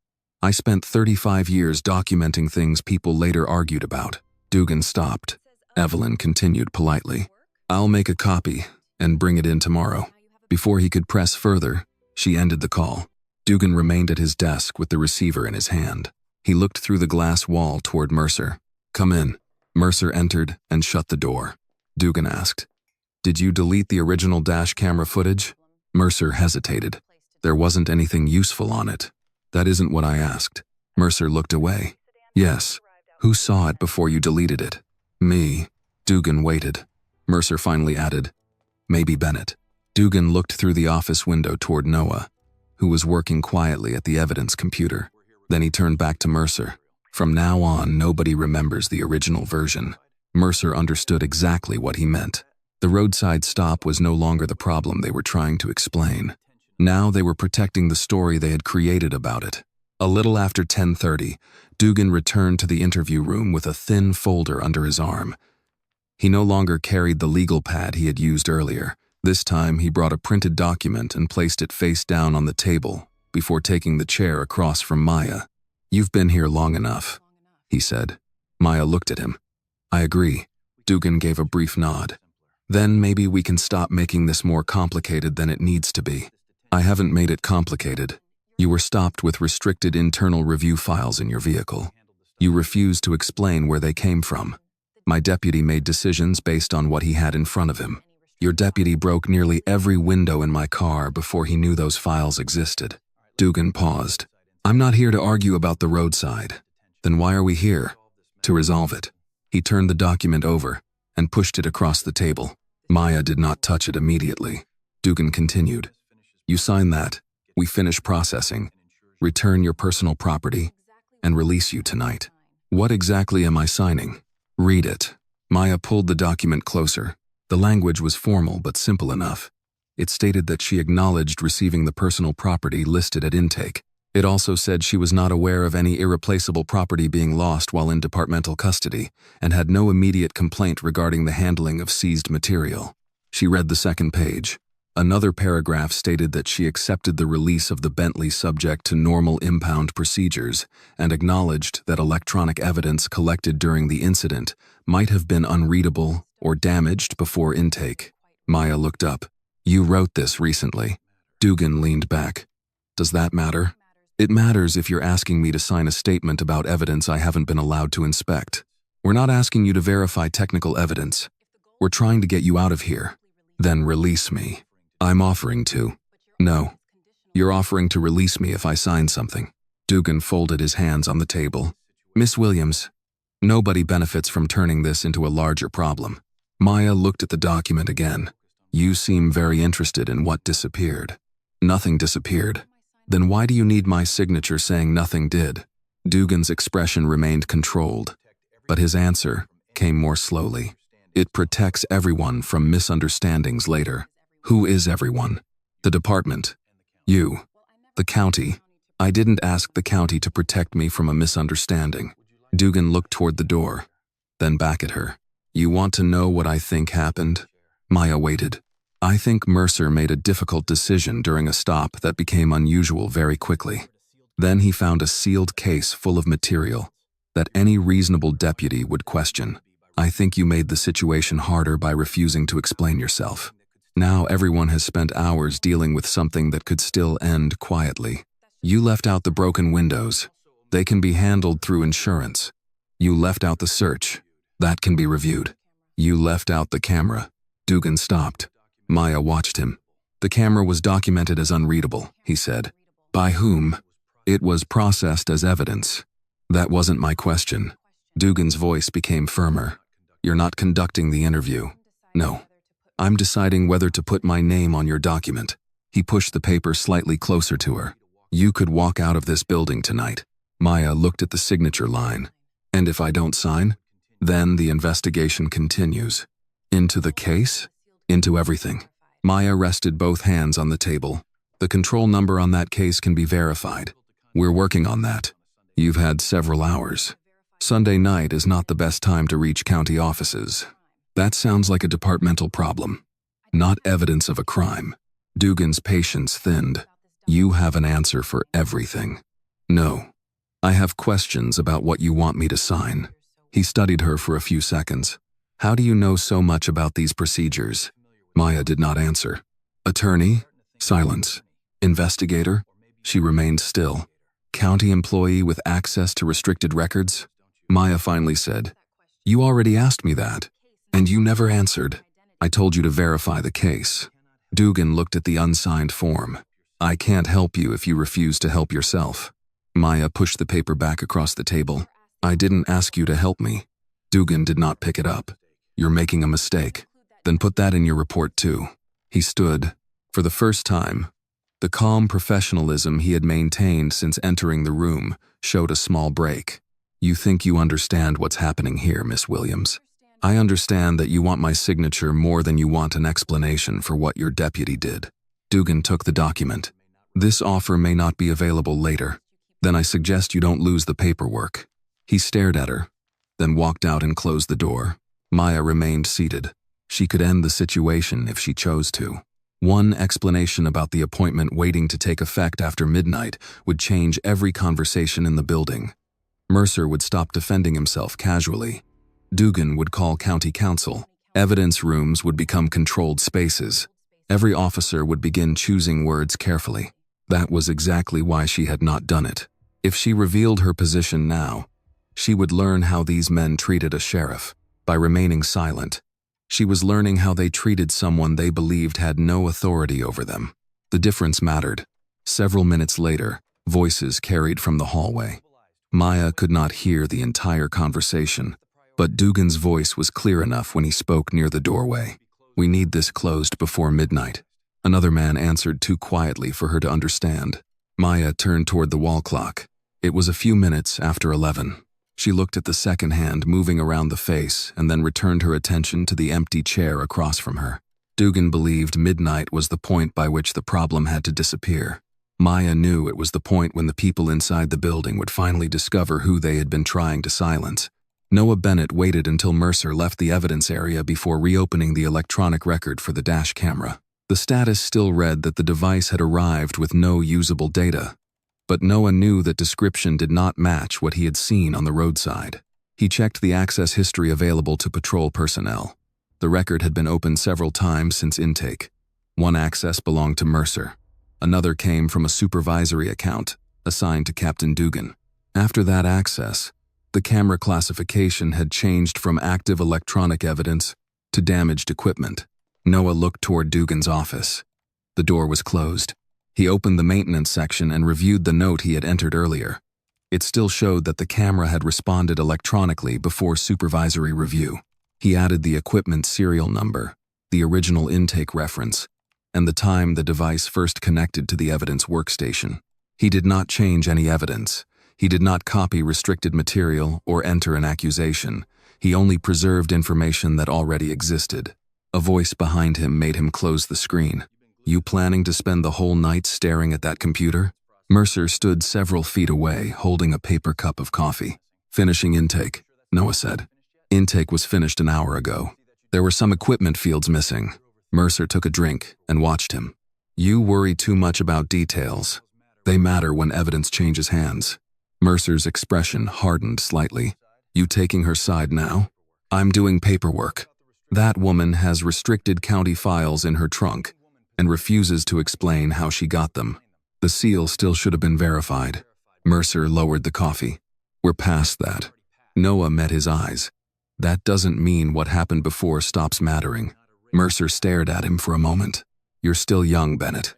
I spent 35 years documenting things people later argued about." Dugan stopped. Evelyn continued politely. "I'll make a copy and bring it in tomorrow." Before he could press further, she ended the call. Dugan remained at his desk with the receiver in his hand. He looked through the glass wall toward Mercer. "Come in." Mercer entered and shut the door. Dugan asked, "Did you delete the original dash camera footage?" Mercer hesitated. "There wasn't anything useful on it." "That isn't what I asked." Mercer looked away. "Yes. Who saw it before you deleted it?" "Me." Dugan waited. Mercer finally added, "Maybe Bennett." Dugan looked through the office window toward Noah, who was working quietly at the evidence computer. Then he turned back to Mercer. "From now on, nobody remembers the original version." Mercer understood exactly what he meant. The roadside stop was no longer the problem they were trying to explain. Now they were protecting the story they had created about it. A little after 10:30, Dugan returned to the interview room with a thin folder under his arm. He no longer carried the legal pad he had used earlier. This time, he brought a printed document and placed it face down on the table before taking the chair across from Maya. "You've been here long enough," he said. Maya looked at him. "I agree." Dugan gave a brief nod. "Then maybe we can stop making this more complicated than it needs to be." "I haven't made it complicated. You were stopped with restricted internal review files in your vehicle. You refused to explain where they came from. My deputy made decisions based on what he had in front of him. Your deputy broke nearly every window in my car before he knew those files existed." Dugan paused. "I'm not here to argue about the roadside." "Then why are we here?" "To resolve it." He turned the document over and pushed it across the table. Maya did not touch it immediately. Dugan continued. "You sign that, we finish processing, return your personal property, and release you tonight." "What exactly am I signing?" "Read it." Maya pulled the document closer. The language was formal but simple enough. It stated that she acknowledged receiving the personal property listed at intake. It also said she was not aware of any irreplaceable property being lost while in departmental custody and had no immediate complaint regarding the handling of seized material. She read the second page. Another paragraph stated that she accepted the release of the Bentley subject to normal impound procedures and acknowledged that electronic evidence collected during the incident might have been unreadable or damaged before intake. Maya looked up. "You wrote this recently." Dugan leaned back. "Does that matter?" "It matters if you're asking me to sign a statement about evidence I haven't been allowed to inspect. We're not asking you to verify technical evidence. We're trying to get you out of here." "Then release me." "I'm offering to." "No. You're offering to release me if I sign something." Dugan folded his hands on the table. "Miss Williams, nobody benefits from turning this into a larger problem." Maya looked at the document again. "You seem very interested in what disappeared." "Nothing disappeared." "Then why do you need my signature saying nothing did?" Dugan's expression remained controlled, but his answer came more slowly. "It protects everyone from misunderstandings later." "Who is everyone?" "The department. You. The county." "I didn't ask the county to protect me from a misunderstanding." Dugan looked toward the door, then back at her. "You want to know what I think happened?" Maya waited. "I think Mercer made a difficult decision during a stop that became unusual very quickly. Then he found a sealed case full of material that any reasonable deputy would question. I think you made the situation harder by refusing to explain yourself. Now everyone has spent hours dealing with something that could still end quietly. You left out the broken windows. They can be handled through insurance. You left out the search. That can be reviewed. You left out the camera." Dugan stopped. Maya watched him. "The camera was documented as unreadable," he said. "By whom?" "It was processed as evidence." "That wasn't my question." Dugan's voice became firmer. "You're not conducting the interview." "No. I'm deciding whether to put my name on your document." He pushed the paper slightly closer to her. "You could walk out of this building tonight." Maya looked at the signature line. "And if I don't sign?" "Then the investigation continues." "Into the case?" "Into everything." Maya rested both hands on the table. "The control number on that case can be verified. We're working on that. You've had several hours. Sunday night is not the best time to reach county offices. That sounds like a departmental problem, not evidence of a crime." Dugan's patience thinned. "You have an answer for everything." "No. I have questions about what you want me to sign." He studied her for a few seconds. "How do you know so much about these procedures?" Maya did not answer. Attorney? Silence. Investigator? She remained still. County employee with access to restricted records? Maya finally said, "You already asked me that, and you never answered. I told you to verify the case." Dugan looked at the unsigned form. "I can't help you if you refuse to help yourself." Maya pushed the paper back across the table. "I didn't ask you to help me." Dugan did not pick it up. "You're making a mistake. Then put that in your report too." He stood. For the first time, the calm professionalism he had maintained since entering the room showed a small break. "You think you understand what's happening here, Miss Williams. I understand that you want my signature more than you want an explanation for what your deputy did." Dugan took the document. "This offer may not be available later. Then I suggest you don't lose the paperwork." He stared at her, then walked out and closed the door. Maya remained seated. She could end the situation if she chose to. One explanation about the appointment waiting to take effect after midnight would change every conversation in the building. Mercer would stop defending himself casually. Dugan would call county counsel. Evidence rooms would become controlled spaces. Every officer would begin choosing words carefully. That was exactly why she had not done it. If she revealed her position now, she would learn how these men treated a sheriff. By remaining silent, she was learning how they treated someone they believed had no authority over them. The difference mattered. Several minutes later, voices carried from the hallway. Maya could not hear the entire conversation, but Dugan's voice was clear enough when he spoke near the doorway. "We need this closed before midnight." Another man answered too quietly for her to understand. Maya turned toward the wall clock. It was a few minutes after 11. She looked at the second hand moving around the face and then returned her attention to the empty chair across from her. Dugan believed midnight was the point by which the problem had to disappear. Maya knew it was the point when the people inside the building would finally discover who they had been trying to silence. Noah Bennett waited until Mercer left the evidence area before reopening the electronic record for the dash camera. The status still read that the device had arrived with no usable data, but Noah knew that description did not match what he had seen on the roadside. He checked the access history available to patrol personnel. The record had been opened several times since intake. One access belonged to Mercer. Another came from a supervisory account assigned to Captain Dugan. After that access, the camera classification had changed from active electronic evidence to damaged equipment. Noah looked toward Dugan's office. The door was closed. He opened the maintenance section and reviewed the note he had entered earlier. It still showed that the camera had responded electronically before supervisory review. He added the equipment serial number, the original intake reference, and the time the device first connected to the evidence workstation. He did not change any evidence. He did not copy restricted material or enter an accusation. He only preserved information that already existed. A voice behind him made him close the screen. "You planning to spend the whole night staring at that computer?" Mercer stood several feet away, holding a paper cup of coffee. "Finishing intake," Noah said. "Intake was finished an hour ago. There were some equipment fields missing." Mercer took a drink and watched him. "You worry too much about details. They matter when evidence changes hands." Mercer's expression hardened slightly. "You taking her side now?" "I'm doing paperwork. That woman has restricted county files in her trunk and refuses to explain how she got them. The seal still should have been verified." Mercer lowered the coffee. "We're past that." Noah met his eyes. "That doesn't mean what happened before stops mattering." Mercer stared at him for a moment. "You're still young, Bennett.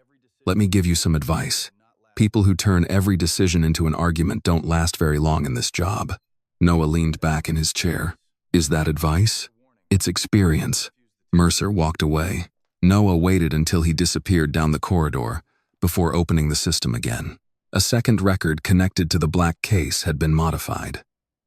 Let me give you some advice. People who turn every decision into an argument don't last very long in this job." Noah leaned back in his chair. "Is that advice?" "It's experience." Mercer walked away. Noah waited until he disappeared down the corridor before opening the system again. A second record connected to the black case had been modified.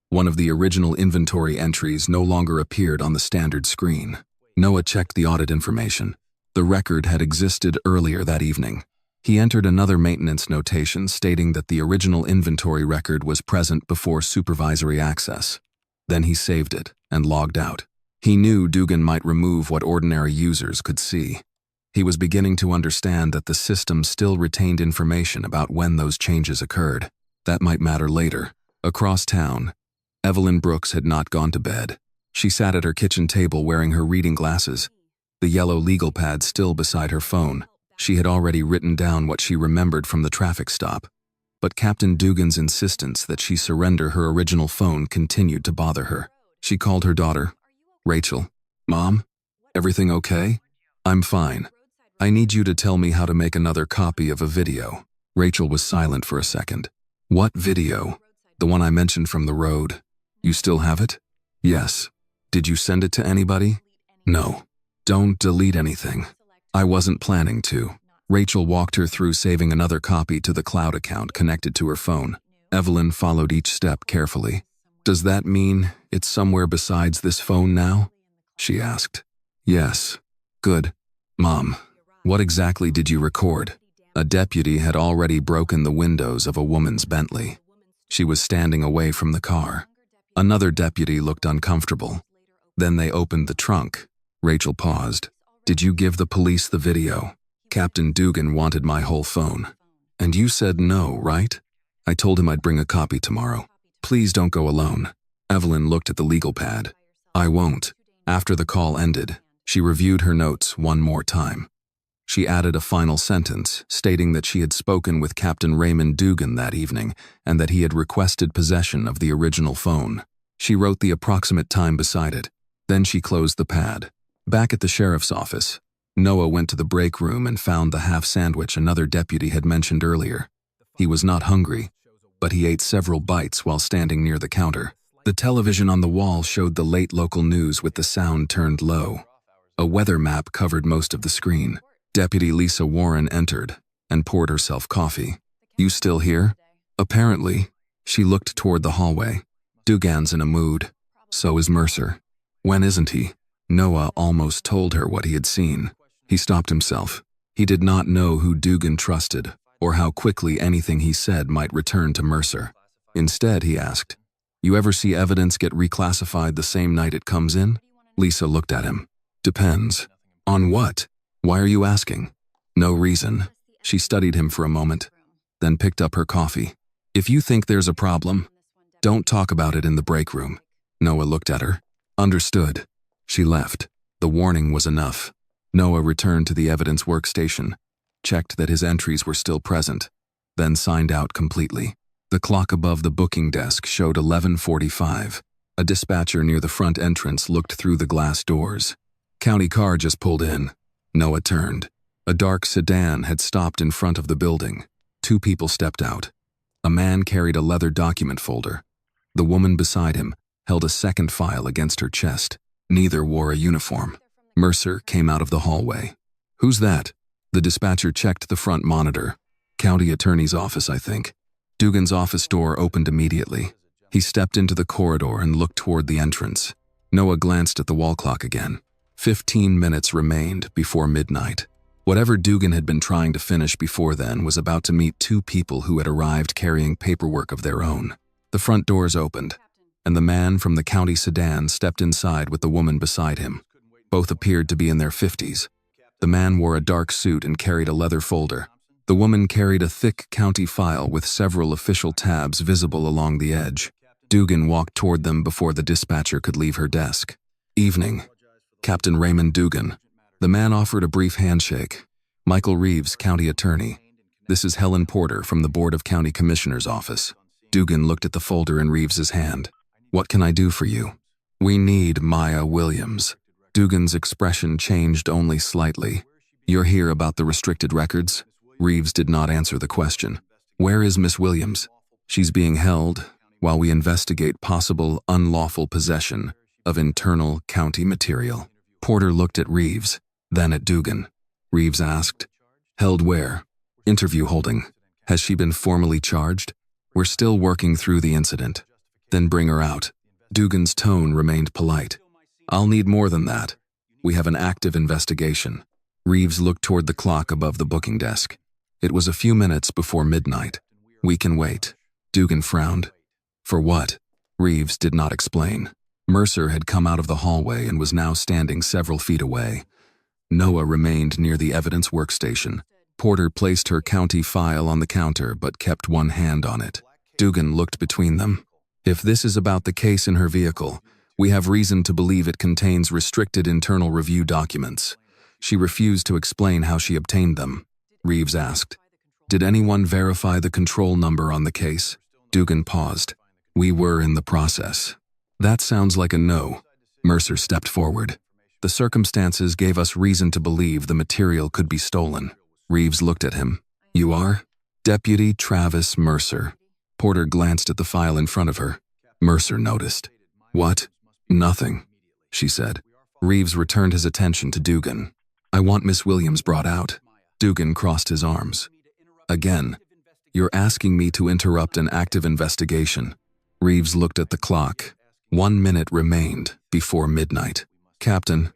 One of the original inventory entries no longer appeared on the standard screen. Noah checked the audit information. The record had existed earlier that evening. He entered another maintenance notation stating that the original inventory record was present before supervisory access. Then he saved it and logged out. He knew Dugan might remove what ordinary users could see. He was beginning to understand that the system still retained information about when those changes occurred. That might matter later. Across town, Evelyn Brooks had not gone to bed. She sat at her kitchen table wearing her reading glasses, the yellow legal pad still beside her phone. She had already written down what she remembered from the traffic stop, but Captain Dugan's insistence that she surrender her original phone continued to bother her. She called her daughter. "Rachel, Mom, everything okay?" "I'm fine. I need you to tell me how to make another copy of a video." Rachel was silent for a second. "What video?" "The one I mentioned from the road. You still have it?" "Yes." "Did you send it to anybody?" "No." "Don't delete anything." "I wasn't planning to." Rachel walked her through saving another copy to the cloud account connected to her phone. Evelyn followed each step carefully. "Does that mean it's somewhere besides this phone now?" she asked. "Yes." "Good. Mom, what exactly did you record?" A deputy had already broken the windows of a woman's Bentley. She was standing away from the car. Another deputy looked uncomfortable. Then they opened the trunk. Rachel paused. "Did you give the police the video?" "Captain Dugan wanted my whole phone." "And you said no, right?" "I told him I'd bring a copy tomorrow." "Please don't go alone." Evelyn looked at the legal pad. "I won't." After the call ended, she reviewed her notes one more time. She added a final sentence, stating that she had spoken with Captain Raymond Dugan that evening and that he had requested possession of the original phone. She wrote the approximate time beside it. Then she closed the pad. Back at the sheriff's office, Noah went to the break room and found the half sandwich another deputy had mentioned earlier. He was not hungry, but he ate several bites while standing near the counter. The television on the wall showed the late local news with the sound turned low. A weather map covered most of the screen. Deputy Lisa Warren entered and poured herself coffee. "You still here?" "Apparently." She looked toward the hallway. "Dugan's in a mood. So is Mercer." "When isn't he?" Noah almost told her what he had seen. He stopped himself. He did not know who Dugan trusted or how quickly anything he said might return to Mercer. Instead, he asked, "You ever see evidence get reclassified the same night it comes in?" Lisa looked at him. "Depends." "On what?" "Why are you asking?" "No reason." She studied him for a moment, then picked up her coffee. "If you think there's a problem, don't talk about it in the break room." Noah looked at her. "Understood." She left. The warning was enough. Noah returned to the evidence workstation, checked that his entries were still present, then signed out completely. The clock above the booking desk showed 11:45. A dispatcher near the front entrance looked through the glass doors. "County car just pulled in." Noah turned. A dark sedan had stopped in front of the building. Two people stepped out. A man carried a leather document folder. The woman beside him held a second file against her chest. Neither wore a uniform. Mercer came out of the hallway. "Who's that?" The dispatcher checked the front monitor. "County attorney's office, I think." Dugan's office door opened immediately. He stepped into the corridor and looked toward the entrance. Noah glanced at the wall clock again. 15 minutes remained before midnight. Whatever Dugan had been trying to finish before then was about to meet two people who had arrived carrying paperwork of their own. The front doors opened, and the man from the county sedan stepped inside with the woman beside him. Both appeared to be in their 50s. The man wore a dark suit and carried a leather folder. The woman carried a thick county file with several official tabs visible along the edge. Dugan walked toward them before the dispatcher could leave her desk. "Evening. Captain Raymond Dugan." The man offered a brief handshake. "Michael Reeves, county attorney. This is Helen Porter from the Board of County Commissioners' office." Dugan looked at the folder in Reeves's hand. "What can I do for you?" "We need Maya Williams." Dugan's expression changed only slightly. "You're here about the restricted records?" Reeves did not answer the question. "Where is Miss Williams?" "She's being held while we investigate possible unlawful possession of internal county material." Porter looked at Reeves, then at Dugan. Reeves asked, "Held where?" "Interview holding." "Has she been formally charged?" "We're still working through the incident." "Then bring her out." Dugan's tone remained polite. "I'll need more than that. We have an active investigation." Reeves looked toward the clock above the booking desk. It was a few minutes before midnight. "We can wait." Dugan frowned. "For what?" Reeves did not explain. Mercer had come out of the hallway and was now standing several feet away. Noah remained near the evidence workstation. Porter placed her county file on the counter but kept one hand on it. Dugan looked between them. "If this is about the case in her vehicle, we have reason to believe it contains restricted internal review documents." She refused to explain how she obtained them. Reeves asked. Did anyone verify the control number on the case? Dugan paused. We were in the process. That sounds like a no. Mercer stepped forward. The circumstances gave us reason to believe the material could be stolen. Reeves looked at him. You are? Deputy Travis Mercer. Porter glanced at the file in front of her. Mercer noticed. What? Nothing, she said. Reeves returned his attention to Dugan. I want Miss Williams brought out. Dugan crossed his arms. Again, you're asking me to interrupt an active investigation. Reeves looked at the clock. 1 minute remained before midnight. Captain,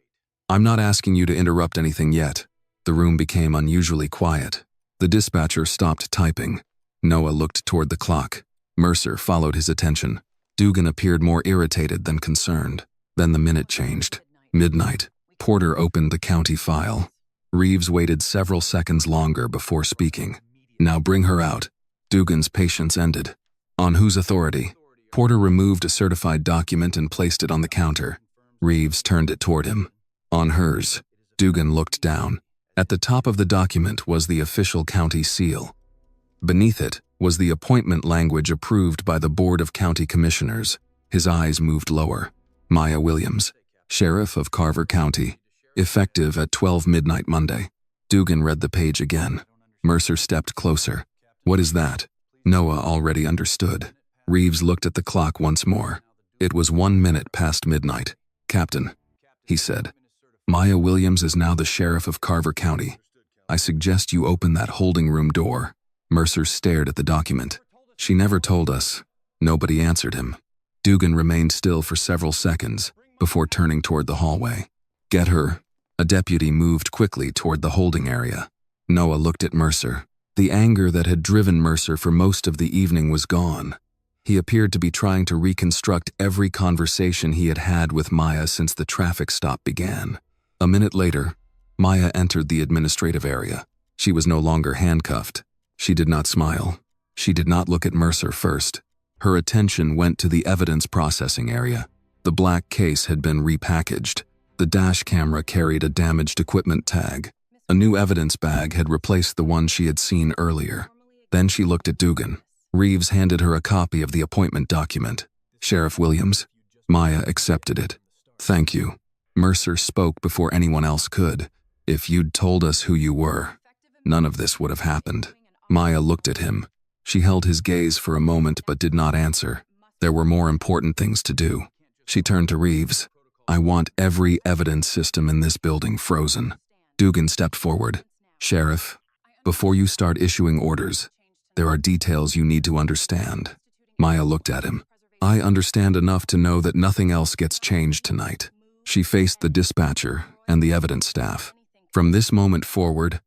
I'm not asking you to interrupt anything yet. The room became unusually quiet. The dispatcher stopped typing. Noah looked toward the clock. Mercer followed his attention. Dugan appeared more irritated than concerned. Then the minute changed. Midnight. Porter opened the county file. Reeves waited several seconds longer before speaking. Now bring her out. Dugan's patience ended. On whose authority? Porter removed a certified document and placed it on the counter. Reeves turned it toward him. On hers. Dugan looked down. At the top of the document was the official county seal. Beneath it was the appointment language approved by the Board of County Commissioners. His eyes moved lower. Maya Williams, Sheriff of Carver County, effective at 12 midnight Monday. Dugan read the page again. Mercer stepped closer. What is that? Noah already understood. Reeves looked at the clock once more. It was 1 minute past midnight. Captain, he said, Maya Williams is now the Sheriff of Carver County. I suggest you open that holding room door. Mercer stared at the document. She never told us. Nobody answered him. Dugan remained still for several seconds before turning toward the hallway. Get her. A deputy moved quickly toward the holding area. Noah looked at Mercer. The anger that had driven Mercer for most of the evening was gone. He appeared to be trying to reconstruct every conversation he had had with Maya since the traffic stop began. A minute later, Maya entered the administrative area. She was no longer handcuffed. She did not smile. She did not look at Mercer first. Her attention went to the evidence processing area. The black case had been repackaged. The dash camera carried a damaged equipment tag. A new evidence bag had replaced the one she had seen earlier. Then she looked at Dugan. Reeves handed her a copy of the appointment document. Sheriff Williams? Maya accepted it. Thank you. Mercer spoke before anyone else could. If you'd told us who you were, none of this would have happened. Maya looked at him. She held his gaze for a moment but did not answer. There were more important things to do. She turned to Reeves. I want every evidence system in this building frozen. Dugan stepped forward. Sheriff, before you start issuing orders, there are details you need to understand. Maya looked at him. I understand enough to know that nothing else gets changed tonight. She faced the dispatcher and the evidence staff. From this moment forward,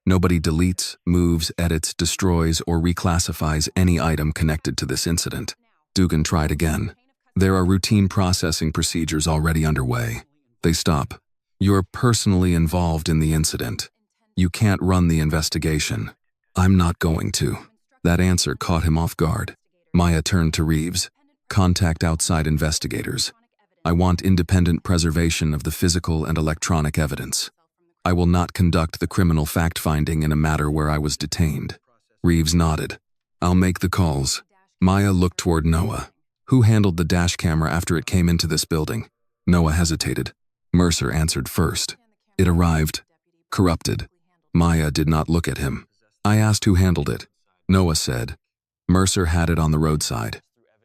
nobody deletes, moves, edits, destroys, or reclassifies any item connected to this incident. Dugan tried again. There are routine processing procedures already underway. They stop. You're personally involved in the incident. You can't run the investigation. I'm not going to. That answer caught him off guard. Maya turned to Reeves. Contact outside investigators. I want independent preservation of the physical and electronic evidence. I will not conduct the criminal fact-finding in a matter where I was detained. Reeves nodded. I'll make the calls. Maya looked toward Noah. Who handled the dash camera after it came into this building? Noah hesitated. Mercer answered first. It arrived. Corrupted. Maya did not look at him. I asked who handled it. Noah said. Mercer had it on the roadside.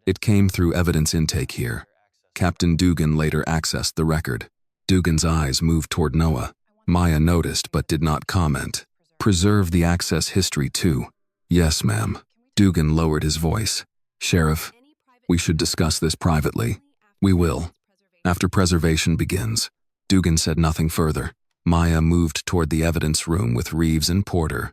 It came through evidence intake here. Captain Dugan later accessed the record. Dugan's eyes moved toward Noah. Maya noticed but did not comment. Preserve the access history too. Yes, ma'am. Dugan lowered his voice. Sheriff, we should discuss this privately. We will. After preservation begins. Dugan said nothing further. Maya moved toward the evidence room with Reeves and Porter,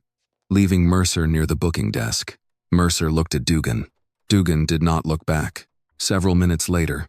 leaving Mercer near the booking desk. Mercer looked at Dugan. Dugan did not look back. Several minutes later,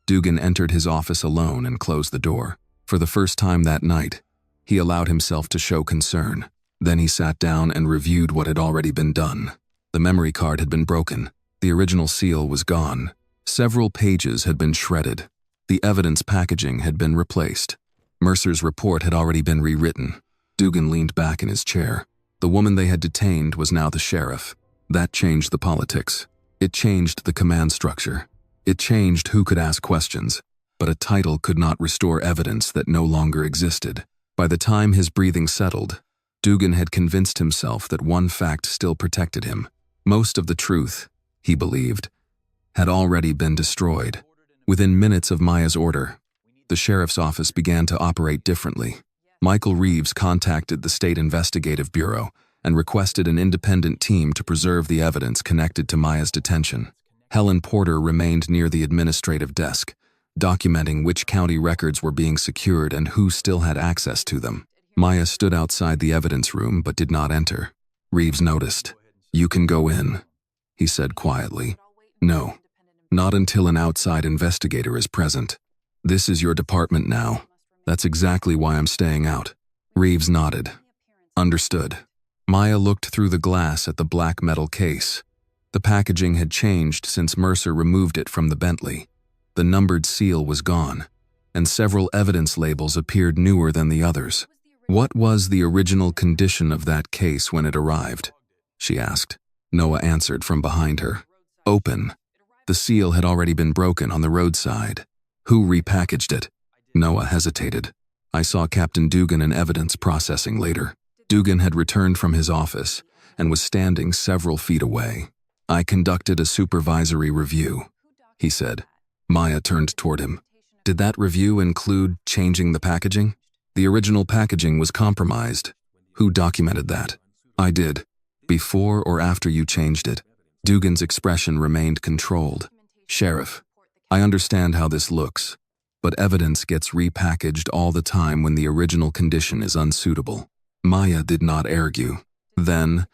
Dugan entered his office alone and closed the door. For the first time that night, he allowed himself to show concern. Then he sat down and reviewed what had already been done. The memory card had been broken. The original seal was gone. Several pages had been shredded. The evidence packaging had been replaced. Mercer's report had already been rewritten. Dugan leaned back in his chair. The woman they had detained was now the sheriff. That changed the politics. It changed the command structure. It changed who could ask questions. But a title could not restore evidence that no longer existed. By the time his breathing settled, Dugan had convinced himself that one fact still protected him. Most of the truth, he believed, had already been destroyed. Within minutes of Maya's order, the sheriff's office began to operate differently. Michael Reeves contacted the State Investigative Bureau and requested an independent team to preserve the evidence connected to Maya's detention. Helen Porter remained near the administrative desk, documenting which county records were being secured and who still had access to them. Maya stood outside the evidence room but did not enter. Reeves noticed. "You can go in," he said quietly. "No, not until an outside investigator is present. This is your department now. That's exactly why I'm staying out." Reeves nodded. "Understood." Maya looked through the glass at the black metal case. The packaging had changed since Mercer removed it from the Bentley. The numbered seal was gone, and several evidence labels appeared newer than the others. "What was the original condition of that case when it arrived?" she asked. Noah answered from behind her. "Open." The seal had already been broken on the roadside. "Who repackaged it?" Noah hesitated. "I saw Captain Dugan in evidence processing later." Dugan had returned from his office and was standing several feet away. "I conducted a supervisory review," he said. Maya turned toward him. "Did that review include changing the packaging?" "The original packaging was compromised." "Who documented that?" "I did." "Before or after you changed it?" Dugan's expression remained controlled. "Sheriff, I understand how this looks, but evidence gets repackaged all the time when the original condition is unsuitable." Maya did not argue. "Then,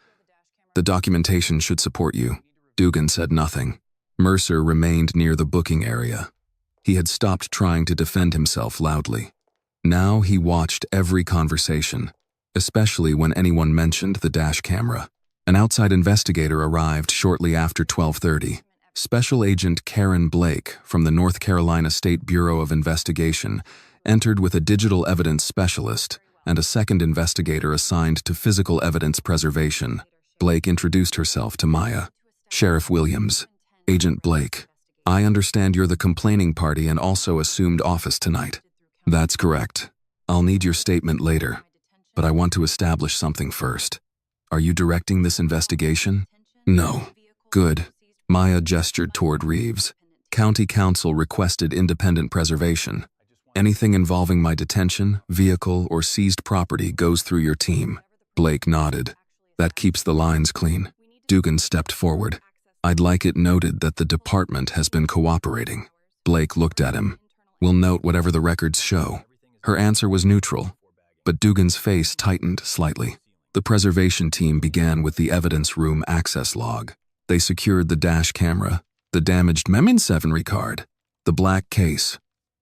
the documentation should support you." Dugan said nothing. Mercer remained near the booking area. He had stopped trying to defend himself loudly. Now he watched every conversation, especially when anyone mentioned the dash camera. An outside investigator arrived shortly after 12:30. Special Agent Karen Blake from the North Carolina State Bureau of Investigation entered with a digital evidence specialist and a second investigator assigned to physical evidence preservation. Blake introduced herself to Maya. "Sheriff Williams." "Agent Blake, I understand you're the complaining party and also assumed office tonight." "That's correct. I'll need your statement later, but I want to establish something first. Are you directing this investigation?" "No." "Good." Maya gestured toward Reeves. "County Council requested independent preservation. Anything involving my detention, vehicle, or seized property goes through your team." Blake nodded. "That keeps the lines clean." Dugan stepped forward. "I'd like it noted that the department has been cooperating." Blake looked at him. "We'll note whatever the records show." Her answer was neutral, but Dugan's face tightened slightly. The preservation team began with the evidence room access log. They secured the dash camera, the damaged Memin7 card, the black case,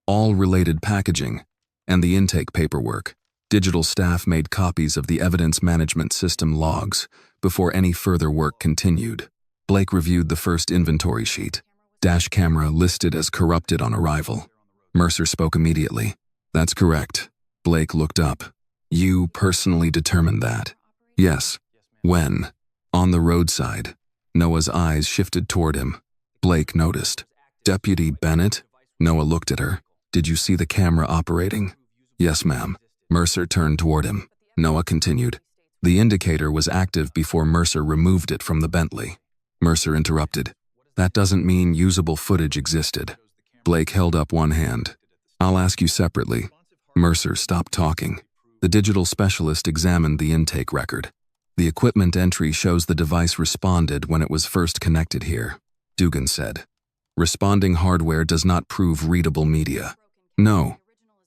all related packaging, and the intake paperwork. Digital staff made copies of the evidence management system logs before any further work continued. Blake reviewed the first inventory sheet. Dash camera listed as corrupted on arrival. Mercer spoke immediately. "That's correct." Blake looked up. "You personally determined that?" "Yes." "When?" "On the roadside." Noah's eyes shifted toward him. Blake noticed. "Deputy Bennett?" Noah looked at her. "Did you see the camera operating?" "Yes, ma'am." Mercer turned toward him. Noah continued. "The indicator was active before Mercer removed it from the Bentley." Mercer interrupted. "That doesn't mean usable footage existed." Blake held up one hand. "I'll ask you separately." Mercer stopped talking. The digital specialist examined the intake record. "The equipment entry shows the device responded when it was first connected here," Dugan said. "Responding hardware does not prove readable media." "No,"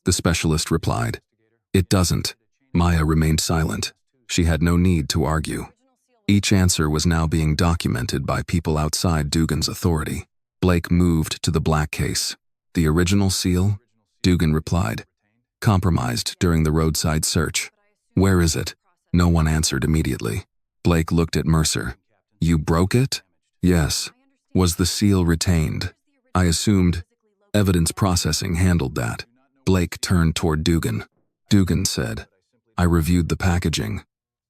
the specialist replied. "It doesn't." Maya remained silent. She had no need to argue. Each answer was now being documented by people outside Dugan's authority. Blake moved to the black case. "The original seal?" Dugan replied. "Compromised during the roadside search." "Where is it?" No one answered immediately. Blake looked at Mercer. "You broke it?" "Yes." "Was the seal retained?" "I assumed evidence processing handled that." Blake turned toward Dugan. Dugan said, "I reviewed the packaging.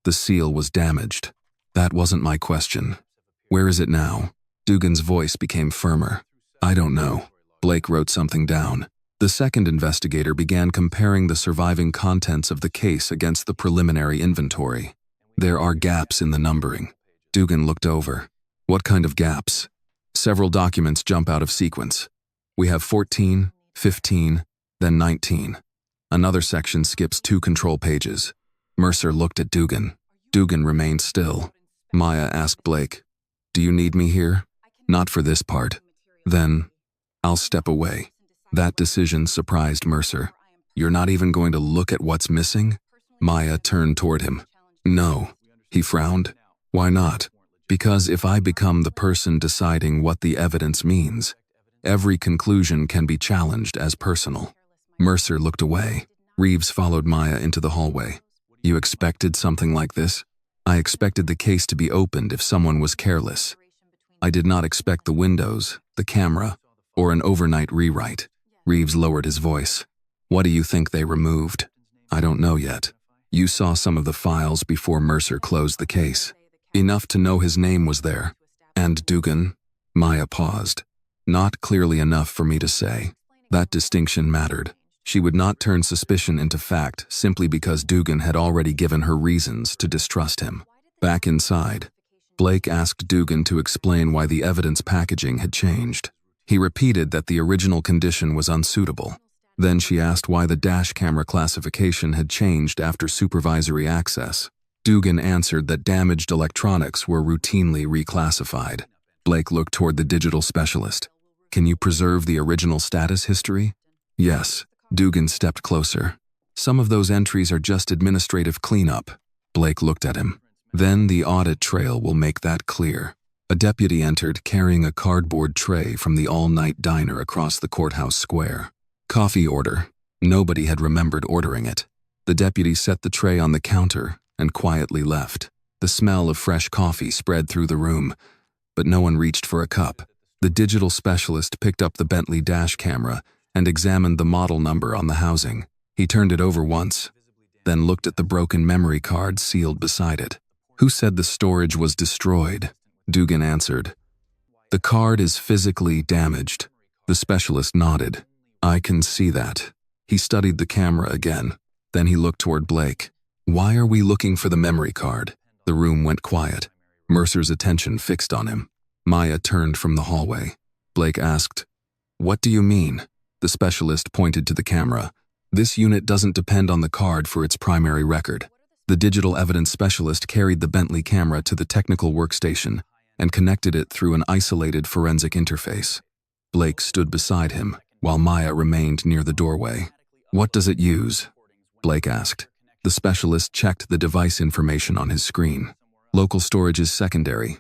The seal was damaged. That wasn't my question. Where is it now? Dugan's voice became firmer. I don't know. Blake wrote something down. The second investigator began comparing the surviving contents of the case against the preliminary inventory. There are gaps in the numbering. Dugan looked over. What kind of gaps? Several documents jump out of sequence. We have 14, 15, then 19. Another section skips 2 control pages. Mercer looked at Dugan. Dugan remained still. Maya asked Blake, "Do you need me here?" "Not for this part." "Then, I'll step away." That decision surprised Mercer. "You're not even going to look at what's missing?" Maya turned toward him. "No." He frowned. "Why not?" "Because if I become the person deciding what the evidence means, every conclusion can be challenged as personal." Mercer looked away. Reeves followed Maya into the hallway. "You expected something like this?" "I expected the case to be opened if someone was careless. I did not expect the windows, the camera, or an overnight rewrite." Reeves lowered his voice. "What do you think they removed?" "I don't know yet. You saw some of the files before Mercer closed the case. Enough to know his name was there. And Dugan?" Maya paused. "Not clearly enough for me to say. That distinction mattered. She would not turn suspicion into fact simply because Dugan had already given her reasons to distrust him." Back inside, Blake asked Dugan to explain why the evidence packaging had changed. He repeated that the original condition was unsuitable. Then she asked why the dash camera classification had changed after supervisory access. Dugan answered that damaged electronics were routinely reclassified. Blake looked toward the digital specialist. "Can you preserve the original status history?" "Yes." Dugan stepped closer. "Some of those entries are just administrative cleanup." Blake looked at him. "Then the audit trail will make that clear." A deputy entered carrying a cardboard tray from the all-night diner across the courthouse square. "Coffee order." Nobody had remembered ordering it. The deputy set the tray on the counter and quietly left. The smell of fresh coffee spread through the room, but no one reached for a cup. The digital specialist picked up the Bentley dash camera and examined the model number on the housing. He turned it over once, then looked at the broken memory card sealed beside it. "Who said the storage was destroyed?" Dugan answered. "The card is physically damaged." The specialist nodded. "I can see that." He studied the camera again. Then he looked toward Blake. "Why are we looking for the memory card?" The room went quiet. Mercer's attention fixed on him. Maya turned from the hallway. Blake asked, "What do you mean?" The specialist pointed to the camera. "This unit doesn't depend on the card for its primary record." The digital evidence specialist carried the Bentley camera to the technical workstation and connected it through an isolated forensic interface. Blake stood beside him, while Maya remained near the doorway. "What does it use?" Blake asked. The specialist checked the device information on his screen. "Local storage is secondary.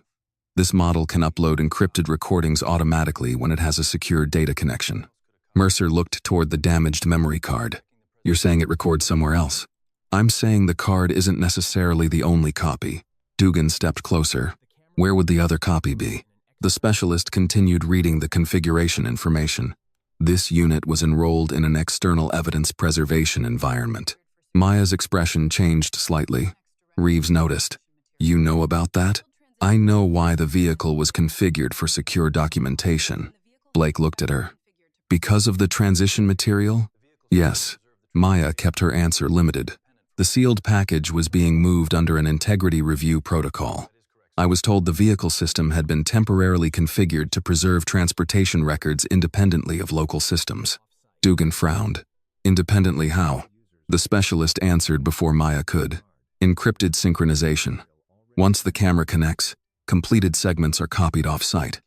This model can upload encrypted recordings automatically when it has a secure data connection." Mercer looked toward the damaged memory card. "You're saying it records somewhere else?" "I'm saying the card isn't necessarily the only copy." Dugan stepped closer. "Where would the other copy be?" The specialist continued reading the configuration information. This unit was enrolled in an external evidence preservation environment. Maya's expression changed slightly. Reeves noticed. "You know about that?" "I know why the vehicle was configured for secure documentation." Blake looked at her. "Because of the transition material?" "Yes." Maya kept her answer limited. "The sealed package was being moved under an integrity review protocol. I was told the vehicle system had been temporarily configured to preserve transportation records independently of local systems." Dugan frowned. "Independently how?" The specialist answered before Maya could. "Encrypted synchronization. Once the camera connects, completed segments are copied off-site.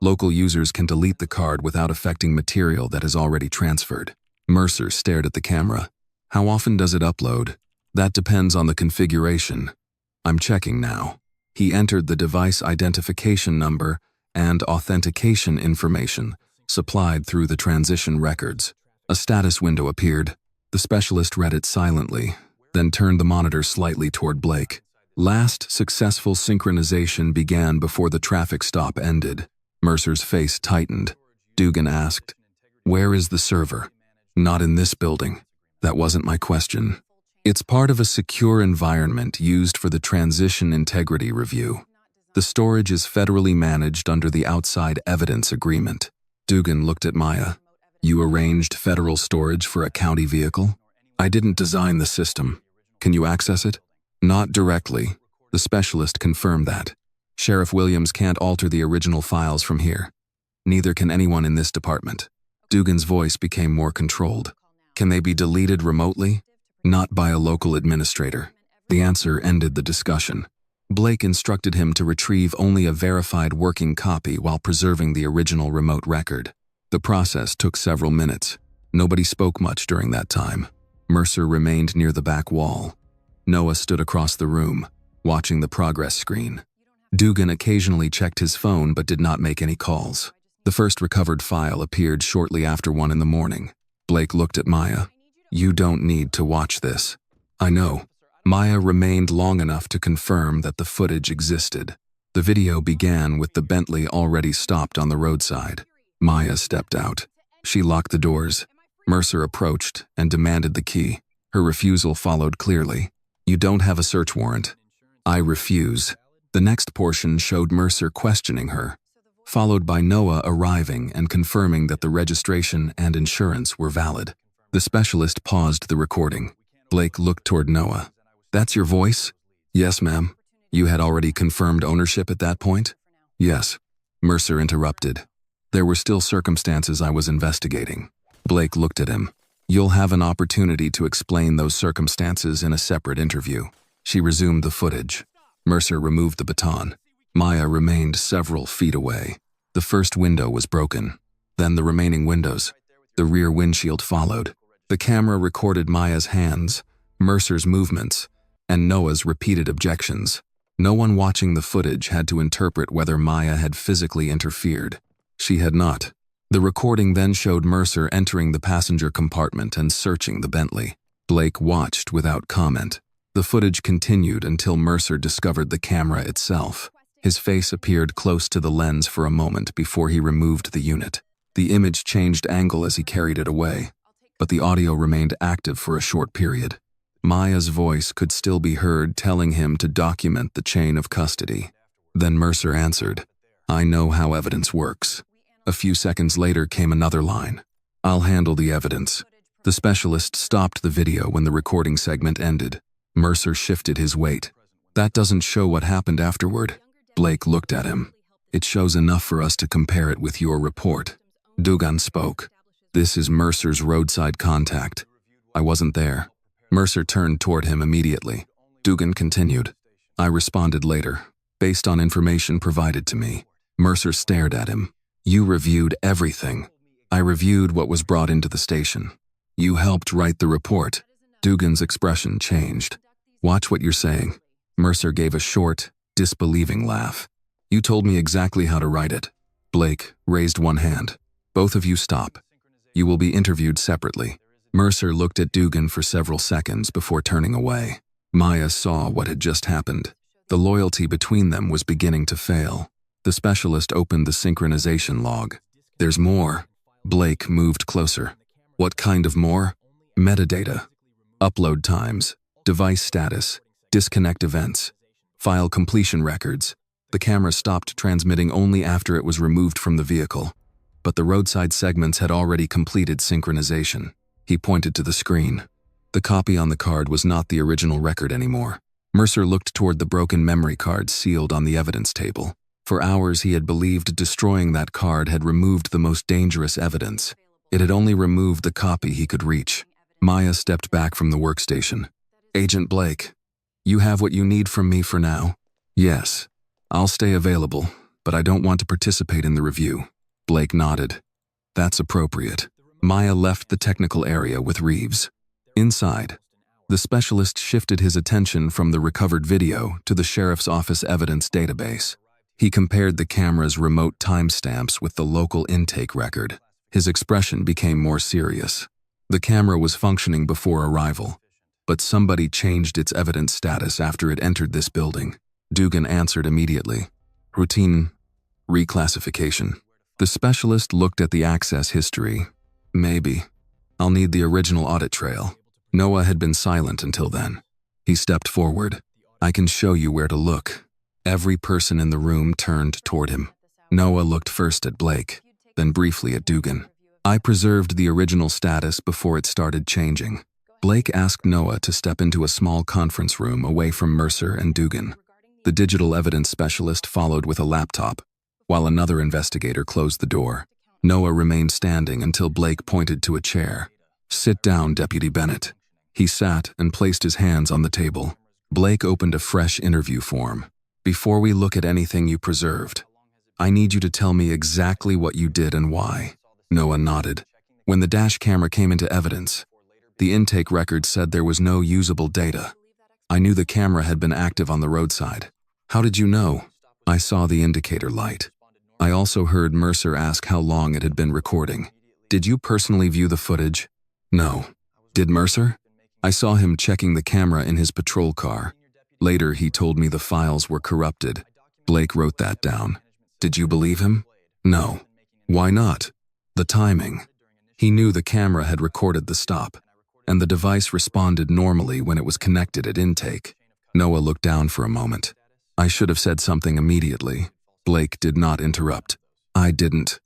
Local users can delete the card without affecting material that is already transferred." Mercer stared at the camera. "How often does it upload?" "That depends on the configuration." "I'm checking now." He entered the device identification number and authentication information supplied through the transition records. A status window appeared. The specialist read it silently, then turned the monitor slightly toward Blake. "Last successful synchronization began before the traffic stop ended." Mercer's face tightened. Dugan asked, "Where is the server?" "Not in this building." "That wasn't my question." It's part of a secure environment used for the transition integrity review. The storage is federally managed under the Outside Evidence Agreement. Dugan looked at Maya. You arranged federal storage for a county vehicle? I didn't design the system. Can you access it? Not directly. The specialist confirmed that. Sheriff Williams can't alter the original files from here. Neither can anyone in this department. Dugan's voice became more controlled. Can they be deleted remotely? Not by a local administrator. The answer ended the discussion. Blake instructed him to retrieve only a verified working copy while preserving the original remote record. The process took several minutes. Nobody spoke much during that time. Mercer remained near the back wall. Noah stood across the room, watching the progress screen. Dugan occasionally checked his phone but did not make any calls. The first recovered file appeared shortly after 1 in the morning. Blake looked at Maya. You don't need to watch this. I know. Maya remained long enough to confirm that the footage existed. The video began with the Bentley already stopped on the roadside. Maya stepped out. She locked the doors. Mercer approached and demanded the key. Her refusal followed clearly. You don't have a search warrant. I refuse. The next portion showed Mercer questioning her, followed by Noah arriving and confirming that the registration and insurance were valid. The specialist paused the recording. Blake looked toward Noah. That's your voice? Yes, ma'am. You had already confirmed ownership at that point? Yes. Mercer interrupted. There were still circumstances I was investigating. Blake looked at him. You'll have an opportunity to explain those circumstances in a separate interview. She resumed the footage. Mercer removed the baton. Maya remained several feet away. The first window was broken. Then the remaining windows. The rear windshield followed. The camera recorded Maya's hands, Mercer's movements, and Noah's repeated objections. No one watching the footage had to interpret whether Maya had physically interfered. She had not. The recording then showed Mercer entering the passenger compartment and searching the Bentley. Blake watched without comment. The footage continued until Mercer discovered the camera itself. His face appeared close to the lens for a moment before he removed the unit. The image changed angle as he carried it away, but the audio remained active for a short period. Maya's voice could still be heard telling him to document the chain of custody. Then Mercer answered, I know how evidence works. A few seconds later came another line. I'll handle the evidence. The specialist stopped the video when the recording segment ended. Mercer shifted his weight. That doesn't show what happened afterward. Blake looked at him. It shows enough for us to compare it with your report. Dugan spoke. This is Mercer's roadside contact. I wasn't there. Mercer turned toward him immediately. Dugan continued. I responded later, based on information provided to me. Mercer stared at him. You reviewed everything. I reviewed what was brought into the station. You helped write the report. Dugan's expression changed. Watch what you're saying. Mercer gave a short, disbelieving laugh. You told me exactly how to write it. Blake raised one hand. Both of you stop. You will be interviewed separately. Mercer looked at Dugan for several seconds before turning away. Maya saw what had just happened. The loyalty between them was beginning to fail. The specialist opened the synchronization log. There's more. Blake moved closer. What kind of more? Metadata. Upload times, device status, disconnect events, file completion records. The camera stopped transmitting only after it was removed from the vehicle, but the roadside segments had already completed synchronization. He pointed to the screen. The copy on the card was not the original record anymore. Mercer looked toward the broken memory card sealed on the evidence table. For hours he had believed destroying that card had removed the most dangerous evidence. It had only removed the copy he could reach. Maya stepped back from the workstation. Agent Blake, you have what you need from me for now? Yes. I'll stay available, but I don't want to participate in the review. Blake nodded. That's appropriate. Maya left the technical area with Reeves. Inside, the specialist shifted his attention from the recovered video to the sheriff's office evidence database. He compared the camera's remote timestamps with the local intake record. His expression became more serious. The camera was functioning before arrival, but somebody changed its evidence status after it entered this building. Dugan answered immediately. Routine reclassification. The specialist looked at the access history. Maybe. I'll need the original audit trail. Noah had been silent until then. He stepped forward. "I can show you where to look." Every person in the room turned toward him. Noah looked first at Blake, then briefly at Dugan. I preserved the original status before it started changing. Blake asked Noah to step into a small conference room away from Mercer and Dugan. The digital evidence specialist followed with a laptop, while another investigator closed the door. Noah remained standing until Blake pointed to a chair. "Sit down, Deputy Bennett." He sat and placed his hands on the table. Blake opened a fresh interview form. "Before we look at anything you preserved, I need you to tell me exactly what you did and why." Noah nodded. "When the dash camera came into evidence, the intake record said there was no usable data. I knew the camera had been active on the roadside." "How did you know?" "I saw the indicator light. I also heard Mercer ask how long it had been recording." "Did you personally view the footage?" "No." "Did Mercer?" "I saw him checking the camera in his patrol car. Later, he told me the files were corrupted." Blake wrote that down. "Did you believe him?" "No." "Why not?" "The timing. He knew the camera had recorded the stop, and the device responded normally when it was connected at intake." Noah looked down for a moment. "I should have said something immediately." Blake did not interrupt. "I didn't,"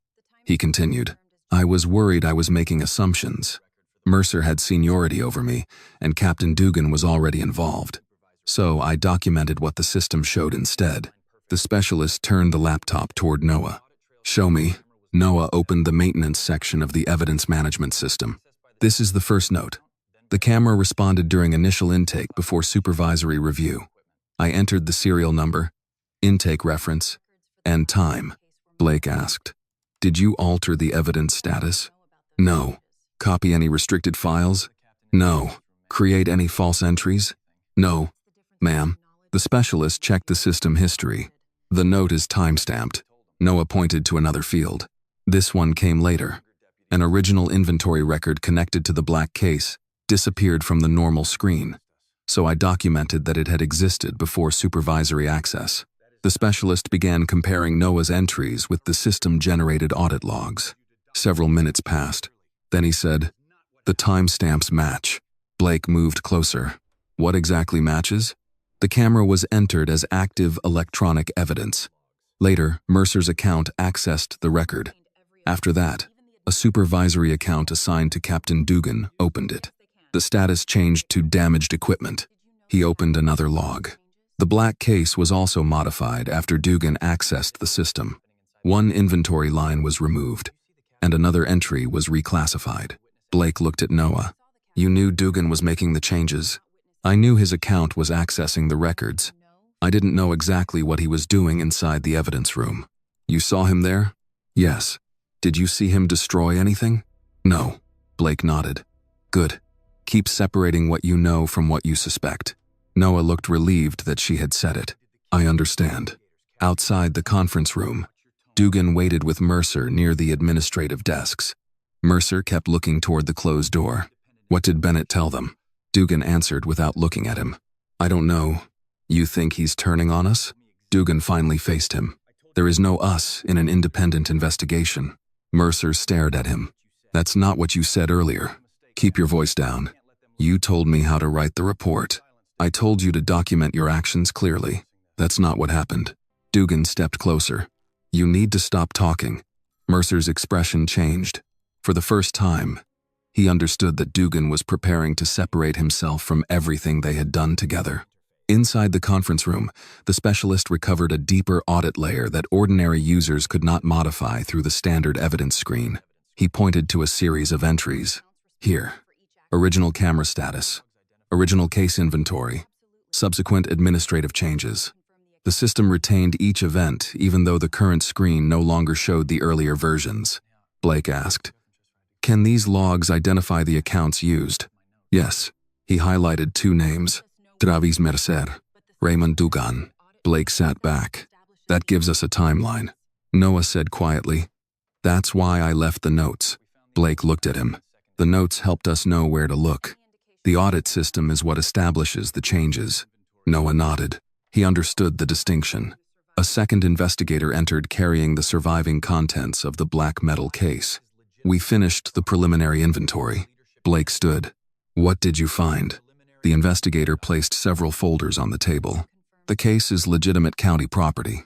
he continued. "I was worried I was making assumptions. Mercer had seniority over me, and Captain Dugan was already involved. So I documented what the system showed instead." The specialist turned the laptop toward Noah. "Show me." Noah opened the maintenance section of the evidence management system. "This is the first note. The camera responded during initial intake before supervisory review. I entered the serial number, intake reference, and time." Blake asked, "Did you alter the evidence status?" "No." "Copy any restricted files?" "No." "Create any false entries?" "No, ma'am." The specialist checked the system history. "The note is time-stamped." Noah pointed to another field. "This one came later. An original inventory record connected to the black case disappeared from the normal screen, so I documented that it had existed before supervisory access." The specialist began comparing Noah's entries with the system-generated audit logs. Several minutes passed. Then he said, "The timestamps match." Blake moved closer. "What exactly matches?" "The camera was entered as active electronic evidence. Later, Mercer's account accessed the record. After that, a supervisory account assigned to Captain Dugan opened it. The status changed to damaged equipment." He opened another log. "The black case was also modified after Dugan accessed the system. One inventory line was removed, and another entry was reclassified." Blake looked at Noah. "You knew Dugan was making the changes?" "I knew his account was accessing the records. I didn't know exactly what he was doing inside the evidence room." "You saw him there?" "Yes." "Did you see him destroy anything?" "No." Blake nodded. "Good. Keep separating what you know from what you suspect." Noah looked relieved that she had said it. "I understand." Outside the conference room, Dugan waited with Mercer near the administrative desks. Mercer kept looking toward the closed door. "What did Bennett tell them?" Dugan answered without looking at him. "I don't know. You think he's turning on us?" Dugan finally faced him. "There is no us in an independent investigation." Mercer stared at him. "That's not what you said earlier. Keep your voice down. You told me how to write the report. I told you to document your actions clearly. That's not what happened." Dugan stepped closer. "You need to stop talking." Mercer's expression changed. For the first time, he understood that Dugan was preparing to separate himself from everything they had done together. Inside the conference room, the specialist recovered a deeper audit layer that ordinary users could not modify through the standard evidence screen. He pointed to a series of entries. "Here. Original camera status. Original case inventory. Subsequent administrative changes." The system retained each event even though the current screen no longer showed the earlier versions. Blake asked, "Can these logs identify the accounts used?" "Yes." He highlighted two names, Travis Mercer, Raymond Dugan. Blake sat back. "That gives us a timeline." Noah said quietly, "That's why I left the notes." Blake looked at him. "The notes helped us know where to look. The audit system is what establishes the changes." Noah nodded. He understood the distinction. A second investigator entered carrying the surviving contents of the black metal case. "We finished the preliminary inventory." Blake stood. What did you find? The investigator placed several folders on the table. The case is legitimate county property.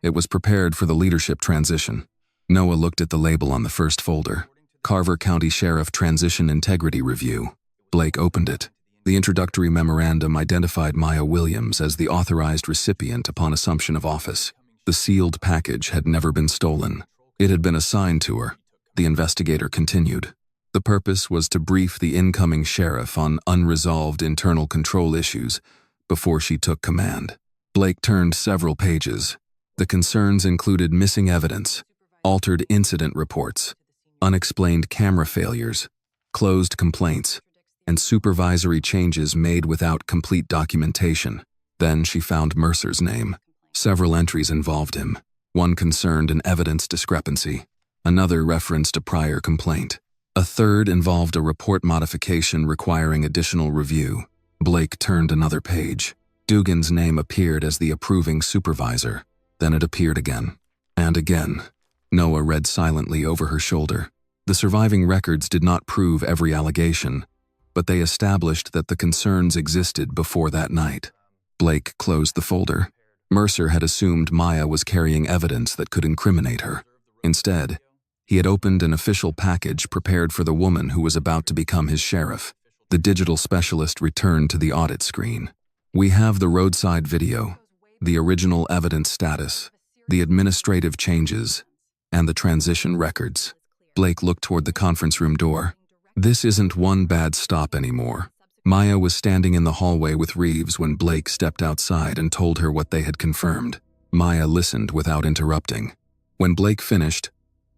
It was prepared for the leadership transition. Noah looked at the label on the first folder. Carver County Sheriff Transition Integrity Review. Blake opened it. The introductory memorandum identified Maya Williams as the authorized recipient upon assumption of office. The sealed package had never been stolen. It had been assigned to her. The investigator continued. The purpose was to brief the incoming sheriff on unresolved internal control issues before she took command. Blake turned several pages. The concerns included missing evidence, altered incident reports, unexplained camera failures, closed complaints, and supervisory changes made without complete documentation. Then she found Mercer's name. Several entries involved him. One concerned an evidence discrepancy. Another referenced a prior complaint. A third involved a report modification requiring additional review. Blake turned another page. Dugan's name appeared as the approving supervisor. Then it appeared again. And again. Noah read silently over her shoulder. The surviving records did not prove every allegation, but they established that the concerns existed before that night. Blake closed the folder. Mercer had assumed Maya was carrying evidence that could incriminate her. Instead, he had opened an official package prepared for the woman who was about to become his sheriff. The digital specialist returned to the audit screen. We have the roadside video, the original evidence status, the administrative changes, and the transition records. Blake looked toward the conference room door. This isn't one bad stop anymore. Maya was standing in the hallway with Reeves when Blake stepped outside and told her what they had confirmed. Maya listened without interrupting. When Blake finished,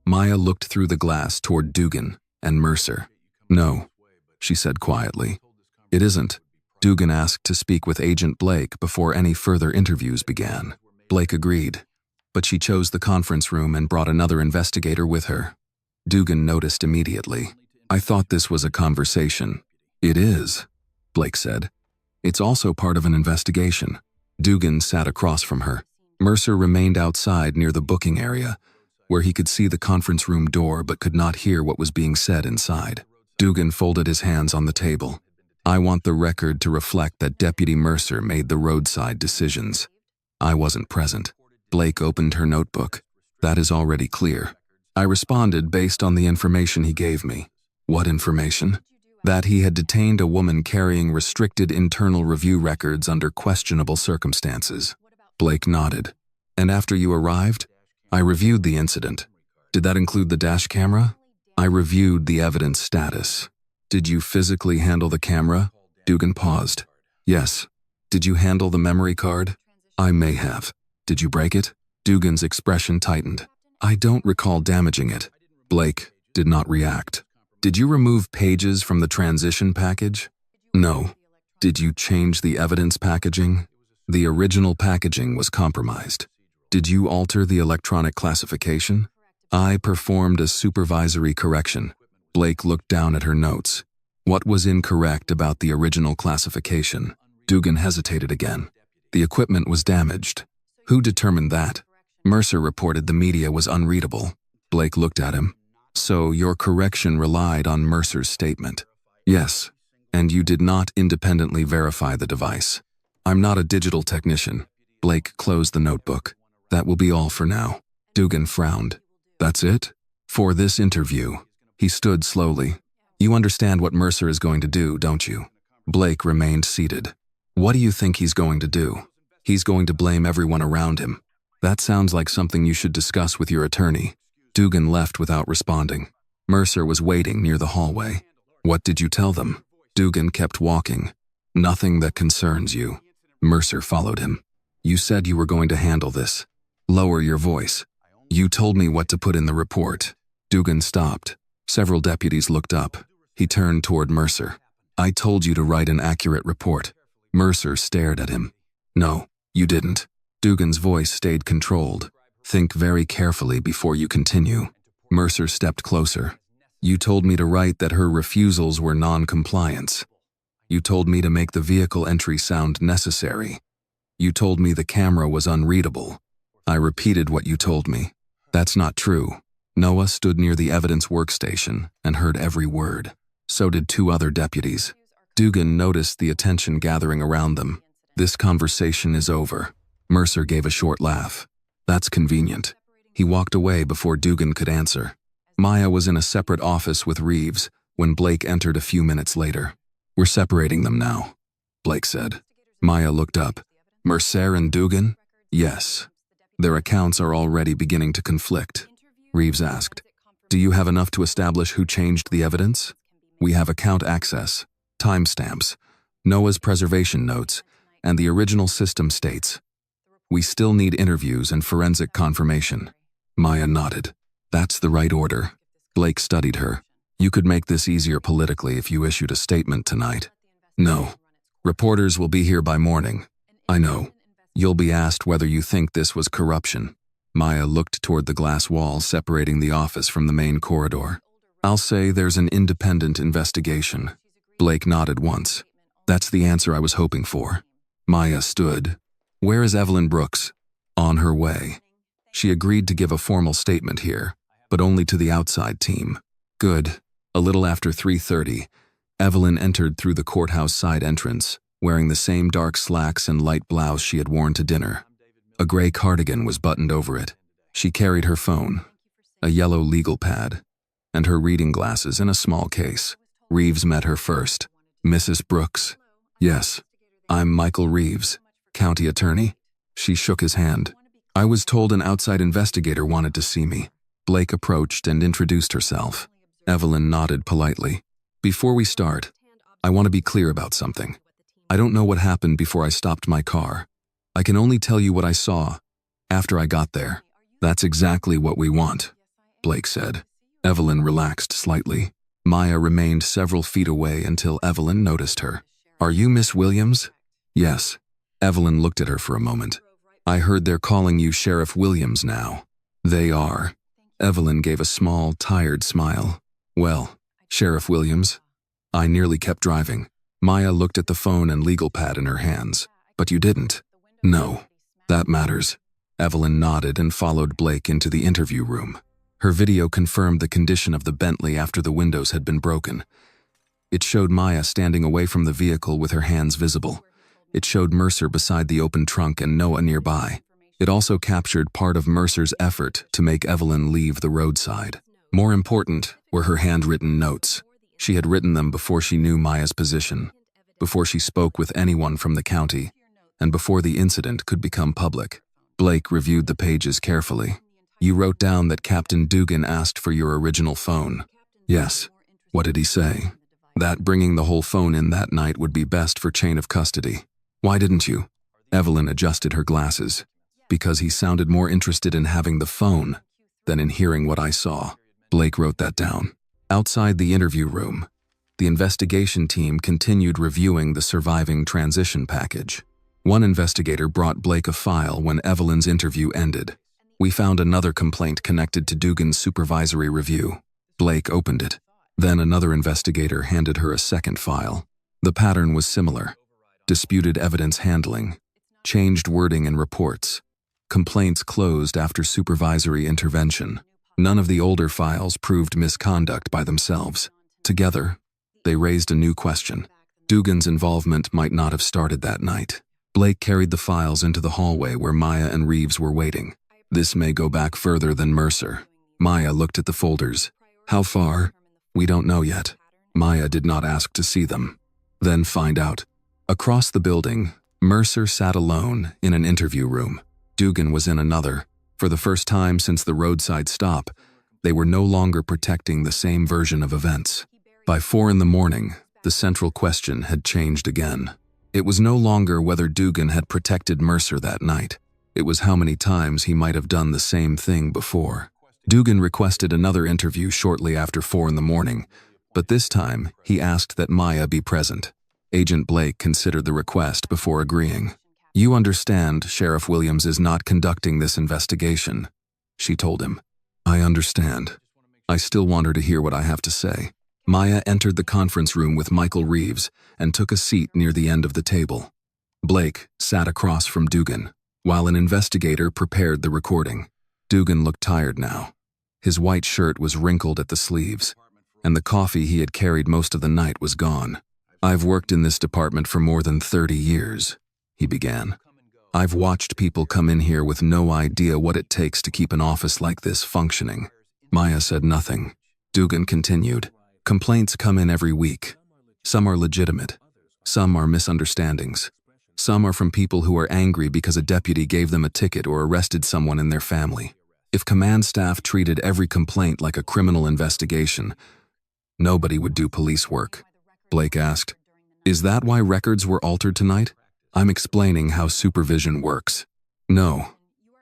Maya looked through the glass toward Dugan and Mercer. "No," she said quietly. "It isn't." Dugan asked to speak with Agent Blake before any further interviews began. Blake agreed, but she chose the conference room and brought another investigator with her. Dugan noticed immediately. "I thought this was a conversation." "It is," Blake said. "It's also part of an investigation." Dugan sat across from her. Mercer remained outside near the booking area, where he could see the conference room door but could not hear what was being said inside. Dugan folded his hands on the table. "I want the record to reflect that Deputy Mercer made the roadside decisions. I wasn't present." Blake opened her notebook. "That is already clear. I responded based on the information he gave me." "What information?" "That he had detained a woman carrying restricted internal review records under questionable circumstances." Blake nodded. "And after you arrived?" "I reviewed the incident." "Did that include the dash camera?" "I reviewed the evidence status." "Did you physically handle the camera?" Dugan paused. "Yes." "Did you handle the memory card?" "I may have." "Did you break it?" Dugan's expression tightened. "I don't recall damaging it." Blake did not react. "Did you remove pages from the transition package?" "No." "Did you change the evidence packaging?" "The original packaging was compromised." "Did you alter the electronic classification?" "I performed a supervisory correction." Blake looked down at her notes. "What was incorrect about the original classification?" Dugan hesitated again. "The equipment was damaged." "Who determined that?" "Mercer reported the media was unreadable." Blake looked at him. "So your correction relied on Mercer's statement?" "Yes." "And you did not independently verify the device?" "I'm not a digital technician." Blake closed the notebook. "That will be all for now." Dugan frowned. "That's it?" "For this interview." He stood slowly. "You understand what Mercer is going to do, don't you?" Blake remained seated. "What do you think he's going to do?" "He's going to blame everyone around him." "That sounds like something you should discuss with your attorney." Dugan left without responding. Mercer was waiting near the hallway. "What did you tell them?" Dugan kept walking. "Nothing that concerns you." Mercer followed him. "You said you were going to handle this." "Lower your voice." "You told me what to put in the report." Dugan stopped. Several deputies looked up. He turned toward Mercer. "I told you to write an accurate report." Mercer stared at him. "No, you didn't." Dugan's voice stayed controlled. "Think very carefully before you continue." Mercer stepped closer. "You told me to write that her refusals were non-compliance. You told me to make the vehicle entry sound necessary. You told me the camera was unreadable. I repeated what you told me." "That's not true." Noah stood near the evidence workstation and heard every word. So did two other deputies. Dugan noticed the attention gathering around them. This conversation is over. Mercer gave a short laugh. That's convenient. He walked away before Dugan could answer. Maya was in a separate office with Reeves when Blake entered a few minutes later. We're separating them now, Blake said. Maya looked up. Mercer and Dugan? Yes. Their accounts are already beginning to conflict. Reeves asked, do you have enough to establish who changed the evidence? We have account access, timestamps, Noah's preservation notes, and the original system states. We still need interviews and forensic confirmation. Maya nodded. That's the right order. Blake studied her. You could make this easier politically if you issued a statement tonight. No. Reporters will be here by morning. I know. You'll be asked whether you think this was corruption. Maya looked toward the glass wall separating the office from the main corridor. I'll say there's an independent investigation. Blake nodded once. That's the answer I was hoping for. Maya stood. Where is Evelyn Brooks? On her way. She agreed to give a formal statement here, but only to the outside team. Good. A little after 3:30, Evelyn entered through the courthouse side entrance, wearing the same dark slacks and light blouse she had worn to dinner. A gray cardigan was buttoned over it. She carried her phone, a yellow legal pad, and her reading glasses in a small case. Reeves met her first. Mrs. Brooks. Yes. I'm Michael Reeves, county attorney. She shook his hand. I was told an outside investigator wanted to see me. Blake approached and introduced herself. Evelyn nodded politely. Before we start, I want to be clear about something. I don't know what happened before I stopped my car. I can only tell you what I saw after I got there. That's exactly what we want, Blake said. Evelyn relaxed slightly. Maya remained several feet away until Evelyn noticed her. Are you Miss Williams? Yes. Evelyn looked at her for a moment. I heard they're calling you Sheriff Williams now. They are. Evelyn gave a small, tired smile. Well, Sheriff Williams, I nearly kept driving. Maya looked at the phone and legal pad in her hands. But you didn't. No. That matters. Evelyn nodded and followed Blake into the interview room. Her video confirmed the condition of the Bentley after the windows had been broken. It showed Maya standing away from the vehicle with her hands visible. It showed Mercer beside the open trunk and Noah nearby. It also captured part of Mercer's effort to make Evelyn leave the roadside. More important were her handwritten notes. She had written them before she knew Maya's position, before she spoke with anyone from the county, and before the incident could become public. Blake reviewed the pages carefully. You wrote down that Captain Dugan asked for your original phone. Yes. What did he say? That bringing the whole phone in that night would be best for chain of custody. Why didn't you? Evelyn adjusted her glasses. Because he sounded more interested in having the phone than in hearing what I saw. Blake wrote that down. Outside the interview room, the investigation team continued reviewing the surviving transition package. One investigator brought Blake a file when Evelyn's interview ended. We found another complaint connected to Dugan's supervisory review. Blake opened it. Then another investigator handed her a second file. The pattern was similar. Disputed evidence handling, changed wording in reports, complaints closed after supervisory intervention. None of the older files proved misconduct by themselves. Together, they raised a new question. Dugan's involvement might not have started that night. Blake carried the files into the hallway where Maya and Reeves were waiting. This may go back further than Mercer. Maya looked at the folders. How far? We don't know yet. Maya did not ask to see them. Then find out. Across the building, Mercer sat alone in an interview room. Dugan was in another. For the first time since the roadside stop, they were no longer protecting the same version of events. By 4 a.m, the central question had changed again. It was no longer whether Dugan had protected Mercer that night. It was how many times he might have done the same thing before. Dugan requested another interview shortly after 4 a.m, but this time he asked that Maya be present. Agent Blake considered the request before agreeing. You understand Sheriff Williams is not conducting this investigation, she told him. I understand. I still want her to hear what I have to say. Maya entered the conference room with Michael Reeves and took a seat near the end of the table. Blake sat across from Dugan, while an investigator prepared the recording. Dugan looked tired now. His white shirt was wrinkled at the sleeves, and the coffee he had carried most of the night was gone. "I've worked in this department for more than 30 years, he began. "I've watched people come in here with no idea what it takes to keep an office like this functioning." Maya said nothing. Dugan continued, "Complaints come in every week. Some are legitimate. Some are misunderstandings. Some are from people who are angry because a deputy gave them a ticket or arrested someone in their family. If command staff treated every complaint like a criminal investigation, nobody would do police work." Blake asked, "Is that why records were altered tonight?" "I'm explaining how supervision works." "No,"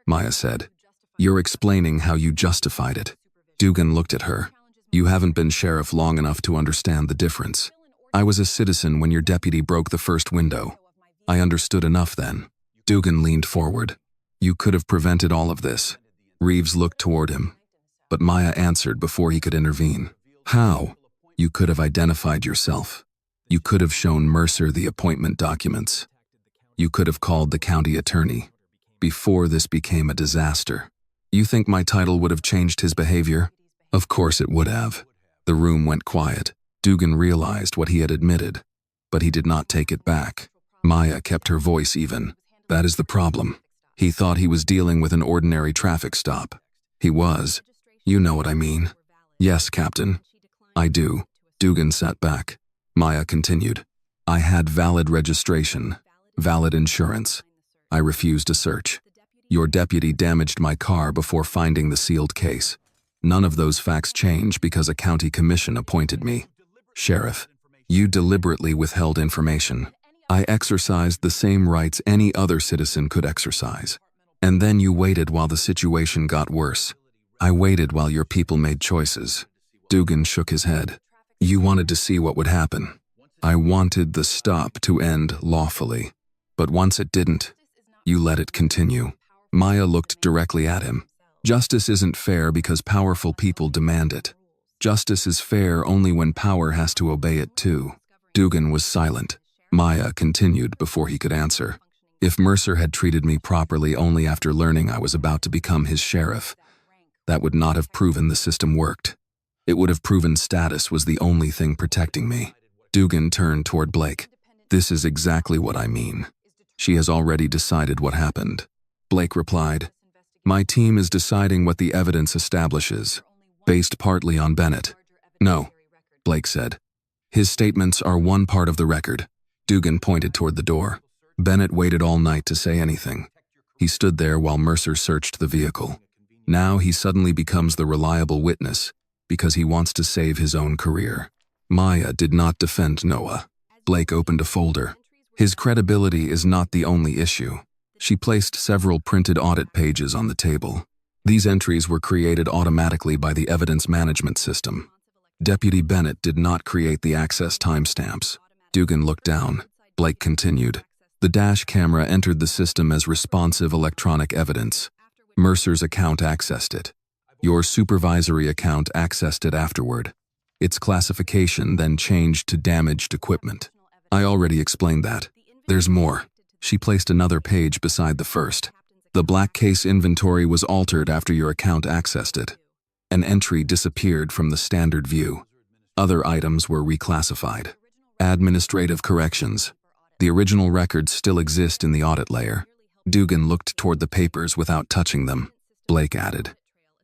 Maya said. "You're explaining how you justified it." Dugan looked at her. "You haven't been sheriff long enough to understand the difference. I was a citizen when your deputy broke the first window. I understood enough then." Dugan leaned forward. "You could have prevented all of this." Reeves looked toward him, but Maya answered before he could intervene. "How?" "You could have identified yourself. You could have shown Mercer the appointment documents. You could have called the county attorney before this became a disaster." "You think my title would have changed his behavior?" "Of course it would have." The room went quiet. Dugan realized what he had admitted, but he did not take it back. Maya kept her voice even. "That is the problem. He thought he was dealing with an ordinary traffic stop. He was. You know what I mean." "Yes, Captain. I do." Dugan sat back. Maya continued, "I had valid registration, valid insurance. I refused a search. Your deputy damaged my car before finding the sealed case. None of those facts change because a county commission appointed me. Sheriff, you deliberately withheld information. I exercised the same rights any other citizen could exercise. And then you waited while the situation got worse. I waited while your people made choices." Dugan shook his head. "You wanted to see what would happen. I wanted the stop to end lawfully. But once it didn't, you let it continue." Maya looked directly at him. "Justice isn't fair because powerful people demand it. Justice is fair only when power has to obey it too." Dugan was silent. Maya continued before he could answer. "If Mercer had treated me properly only after learning I was about to become his sheriff, that would not have proven the system worked. It would have proven status was the only thing protecting me." Dugan turned toward Blake. "This is exactly what I mean. She has already decided what happened." Blake replied, "My team is deciding what the evidence establishes, based partly on Bennett." "No," Blake said. "His statements are one part of the record." Dugan pointed toward the door. "Bennett waited all night to say anything. He stood there while Mercer searched the vehicle. Now he suddenly becomes the reliable witness because he wants to save his own career." Maya did not defend Noah. Blake opened a folder. "His credibility is not the only issue." She placed several printed audit pages on the table. These entries were created automatically by the evidence management system. Deputy Bennett did not create the access timestamps. Dugan looked down. Blake continued, "The dash camera entered the system as responsive electronic evidence. Mercer's account accessed it. Your supervisory account accessed it afterward. Its classification then changed to damaged equipment. I already explained that. There's more." She placed another page beside the first. "The black case inventory was altered after your account accessed it. An entry disappeared from the standard view. Other items were reclassified. Administrative corrections. The original records still exist in the audit layer." Dugan looked toward the papers without touching them. Blake added,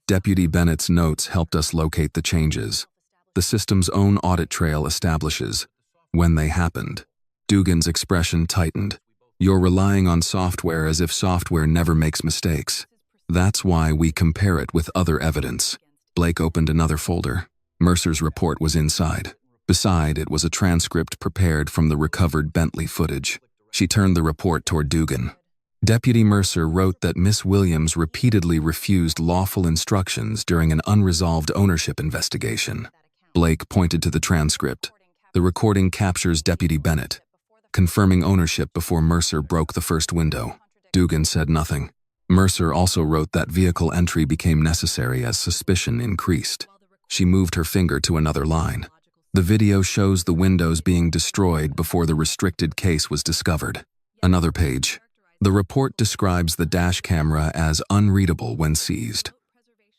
"Deputy Bennett's notes helped us locate the changes. The system's own audit trail establishes when they happened." Dugan's expression tightened. "You're relying on software as if software never makes mistakes. That's why we compare it with other evidence." Blake opened another folder. Mercer's report was inside. Beside it was a transcript prepared from the recovered Bentley footage. She turned the report toward Dugan. "Deputy Mercer wrote that Miss Williams repeatedly refused lawful instructions during an unresolved ownership investigation." Blake pointed to the transcript. "The recording captures Deputy Bennett confirming ownership before Mercer broke the first window." Dugan said nothing. Mercer also wrote that vehicle entry became necessary as suspicion increased. She moved her finger to another line. "The video shows the windows being destroyed before the restricted case was discovered." Another page. "The report describes the dash camera as unreadable when seized.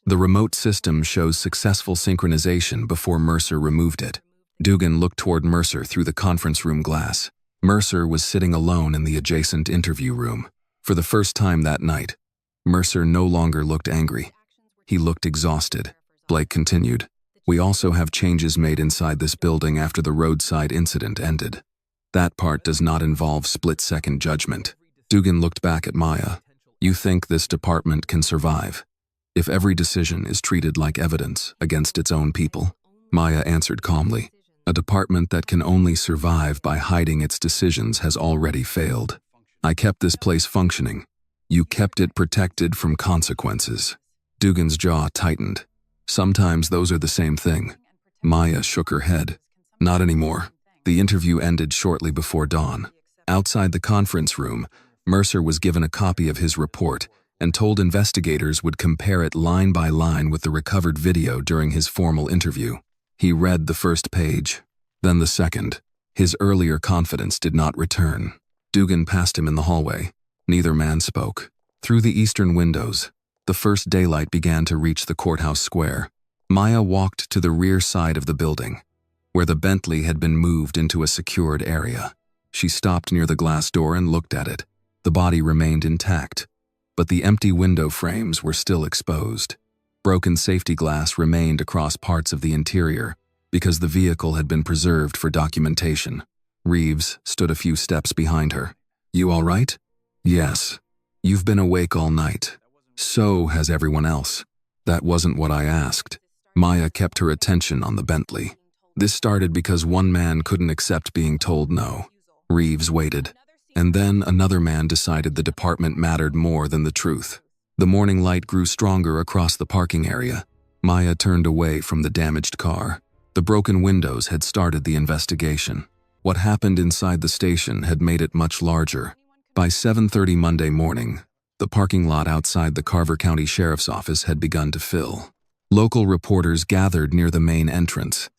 The remote system shows successful synchronization before Mercer removed it." Dugan looked toward Mercer through the conference room glass. Mercer was sitting alone in the adjacent interview room. For the first time that night, Mercer no longer looked angry. He looked exhausted. Blake continued, "We also have changes made inside this building after the roadside incident ended. That part does not involve split-second judgment." Dugan looked back at Maya. "You think this department can survive if every decision is treated like evidence against its own people?" Maya answered calmly, "A department that can only survive by hiding its decisions has already failed. I kept this place functioning. You kept it protected from consequences." Dugan's jaw tightened. "Sometimes those are the same thing." Maya shook her head. "Not anymore." The interview ended shortly before dawn. Outside the conference room, Mercer was given a copy of his report and told investigators would compare it line by line with the recovered video during his formal interview. He read the first page, then the second. His earlier confidence did not return. Dugan passed him in the hallway. Neither man spoke. Through the eastern windows, the first daylight began to reach the courthouse square. Maya walked to the rear side of the building, where the Bentley had been moved into a secured area. She stopped near the glass door and looked at it. The body remained intact, but the empty window frames were still exposed. Broken safety glass remained across parts of the interior because the vehicle had been preserved for documentation. Reeves stood a few steps behind her. "You all right?" "Yes. You've been awake all night. So has everyone else." "That wasn't what I asked." Maya kept her attention on the Bentley. "This started because one man couldn't accept being told no." Reeves waited. "And then another man decided the department mattered more than the truth." The morning light grew stronger across the parking area. Maya turned away from the damaged car. The broken windows had started the investigation. What happened inside the station had made it much larger. By 7:30 Monday morning, the parking lot outside the Carver County Sheriff's Office had begun to fill. Local reporters gathered near the main entrance.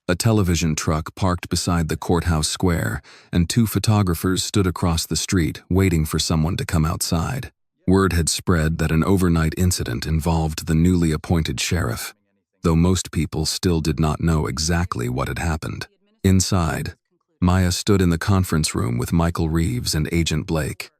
A television truck parked beside the courthouse square, and 2 photographers stood across the street waiting for someone to come outside. Word had spread that an overnight incident involved the newly appointed sheriff, though most people still did not know exactly what had happened. Inside, Maya stood in the conference room with Michael Reeves and Agent Blake.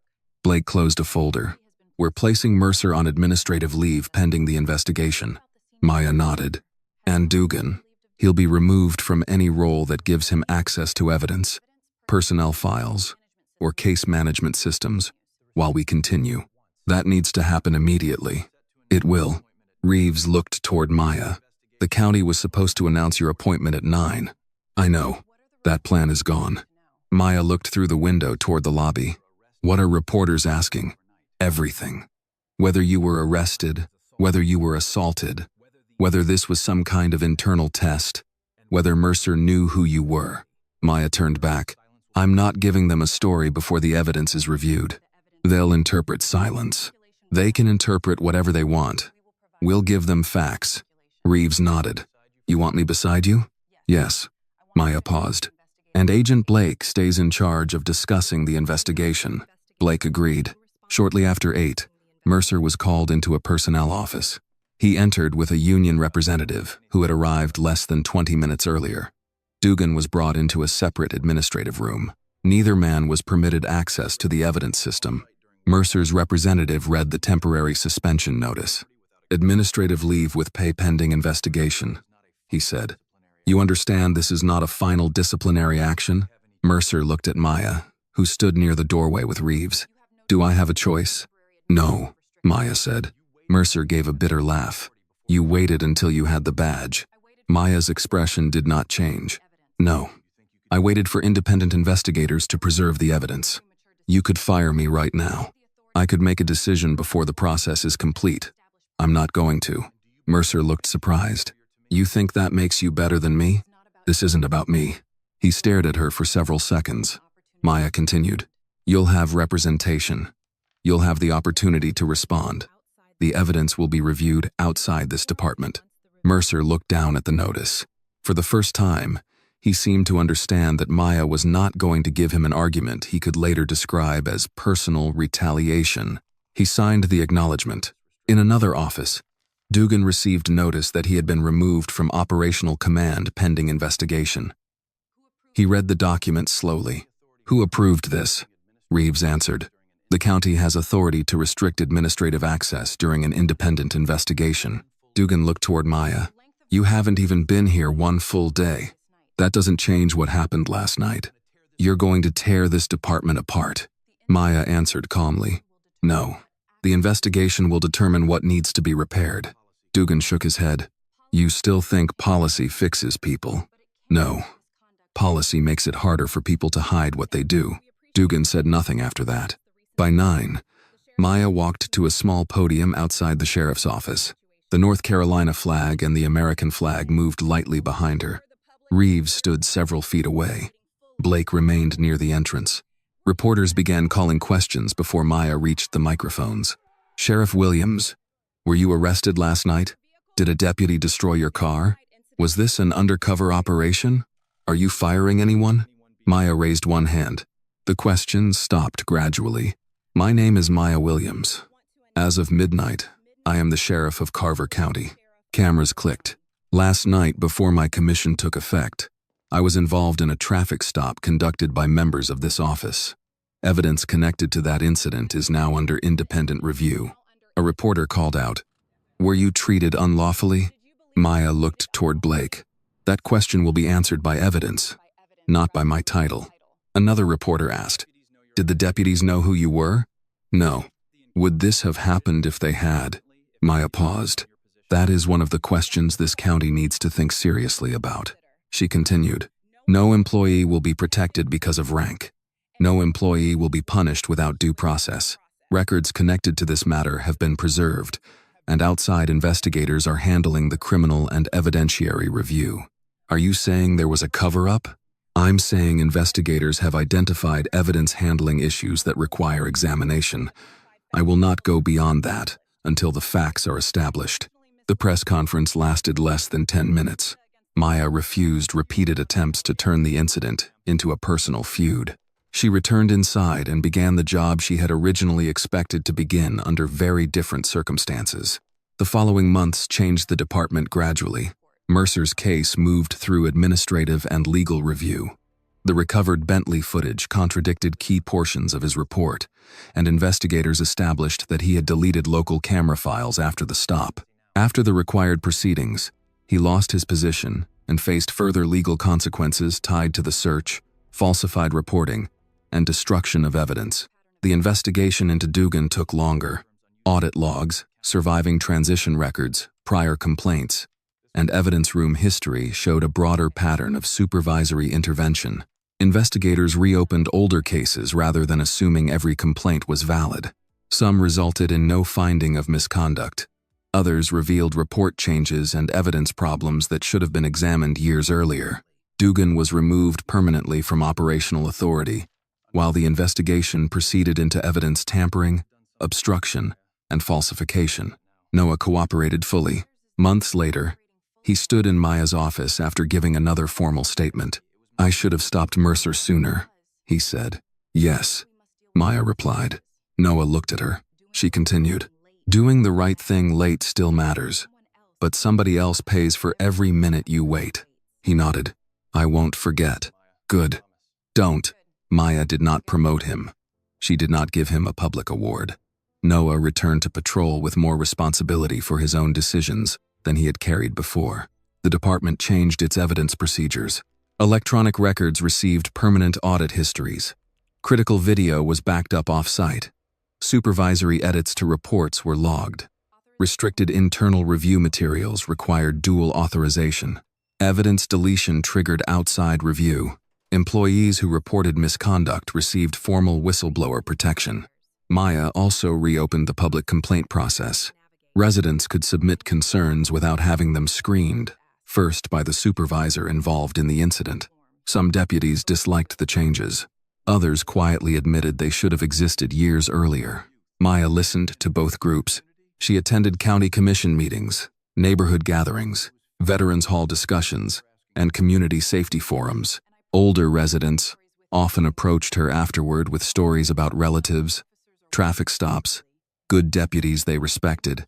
Blake closed a folder. "We're placing Mercer on administrative leave pending the investigation." Maya nodded. "And Dugan? He'll be removed from any role that gives him access to evidence, personnel files, or case management systems, while we continue. That needs to happen immediately." "It will." Reeves looked toward Maya. "The county was supposed to announce your appointment at 9. "I know. That plan is gone." Maya looked through the window toward the lobby. "What are reporters asking?" "Everything. Whether you were arrested, whether you were assaulted, whether this was some kind of internal test, whether Mercer knew who you were." Maya turned back. "I'm not giving them a story before the evidence is reviewed. They'll interpret silence. They can interpret whatever they want. We'll give them facts." Reeves nodded. "You want me beside you?" "Yes." Maya paused. "And Agent Blake stays in charge of discussing the investigation." Blake agreed. Shortly after 8, Mercer was called into a personnel office. He entered with a union representative who had arrived less than 20 minutes earlier. Dugan was brought into a separate administrative room. Neither man was permitted access to the evidence system. Mercer's representative read the temporary suspension notice. "Administrative leave with pay pending investigation," he said. "You understand this is not a final disciplinary action?" Mercer looked at Maya, who stood near the doorway with Reeves. "Do I have a choice?" "No," Maya said. Mercer gave a bitter laugh. "You waited until you had the badge." Maya's expression did not change. "No. I waited for independent investigators to preserve the evidence. You could fire me right now. I could make a decision before the process is complete. I'm not going to." Mercer looked surprised. "You think that makes you better than me?" "This isn't about me." He stared at her for several seconds. Maya continued. "You'll have representation. You'll have the opportunity to respond. The evidence will be reviewed outside this department." Mercer looked down at the notice. For the first time, he seemed to understand that Maya was not going to give him an argument he could later describe as personal retaliation. He signed the acknowledgement. In another office, Dugan received notice that he had been removed from operational command pending investigation. He read the document slowly. Who approved this? Reeves answered. The county has authority to restrict administrative access during an independent investigation. Dugan looked toward Maya. You haven't even been here one full day. That doesn't change what happened last night. You're going to tear this department apart. Maya answered calmly. No. The investigation will determine what needs to be repaired. Dugan shook his head. You still think policy fixes people? No. Policy makes it harder for people to hide what they do. Dugan said nothing after that. By 9, Maya walked to a small podium outside the sheriff's office. The North Carolina flag and the American flag moved lightly behind her. Reeves stood several feet away. Blake remained near the entrance. Reporters began calling questions before Maya reached the microphones. Sheriff Williams, were you arrested last night? Did a deputy destroy your car? Was this an undercover operation? Are you firing anyone? Maya raised one hand. The questions stopped gradually. My name is Maya Williams. As of midnight, I am the sheriff of Carver County. Cameras clicked. Last night, before my commission took effect, I was involved in a traffic stop conducted by members of this office. Evidence connected to that incident is now under independent review. A reporter called out, Were you treated unlawfully? Maya looked toward Blake. That question will be answered by evidence, not by my title. Another reporter asked, Did the deputies know who you were? No. Would this have happened if they had? Maya paused. That is one of the questions this county needs to think seriously about. She continued, No employee will be protected because of rank. No employee will be punished without due process. Records connected to this matter have been preserved, and outside investigators are handling the criminal and evidentiary review. Are you saying there was a cover-up? I'm saying investigators have identified evidence handling issues that require examination. I will not go beyond that until the facts are established. The press conference lasted less than 10 minutes. Maya refused repeated attempts to turn the incident into a personal feud. She returned inside and began the job she had originally expected to begin under very different circumstances. The following months changed the department gradually. Mercer's case moved through administrative and legal review. The recovered Bentley footage contradicted key portions of his report, and investigators established that he had deleted local camera files after the stop. After the required proceedings, he lost his position and faced further legal consequences tied to the search, falsified reporting, and destruction of evidence. The investigation into Dugan took longer. Audit logs, surviving transition records, prior complaints, and evidence room history showed a broader pattern of supervisory intervention. Investigators reopened older cases rather than assuming every complaint was valid. Some resulted in no finding of misconduct. Others revealed report changes and evidence problems that should have been examined years earlier. Dugan was removed permanently from operational authority, while the investigation proceeded into evidence tampering, obstruction, and falsification. Noah cooperated fully. Months later, he stood in Maya's office after giving another formal statement. I should have stopped Mercer sooner, he said. Yes, Maya replied. Noah looked at her. She continued, Doing the right thing late still matters, but somebody else pays for every minute you wait. He nodded. I won't forget. Good. Don't. Maya did not promote him. She did not give him a public award. Noah returned to patrol with more responsibility for his own decisions than he had carried before. The department changed its evidence procedures. Electronic records received permanent audit histories. Critical video was backed up off-site. Supervisory edits to reports were logged. Restricted internal review materials required dual authorization. Evidence deletion triggered outside review. Employees who reported misconduct received formal whistleblower protection. Maya also reopened the public complaint process. Residents could submit concerns without having them screened, first by the supervisor involved in the incident. Some deputies disliked the changes. Others quietly admitted they should have existed years earlier. Maya listened to both groups. She attended county commission meetings, neighborhood gatherings, veterans hall discussions, and community safety forums. Older residents often approached her afterward with stories about relatives, traffic stops, good deputies they respected,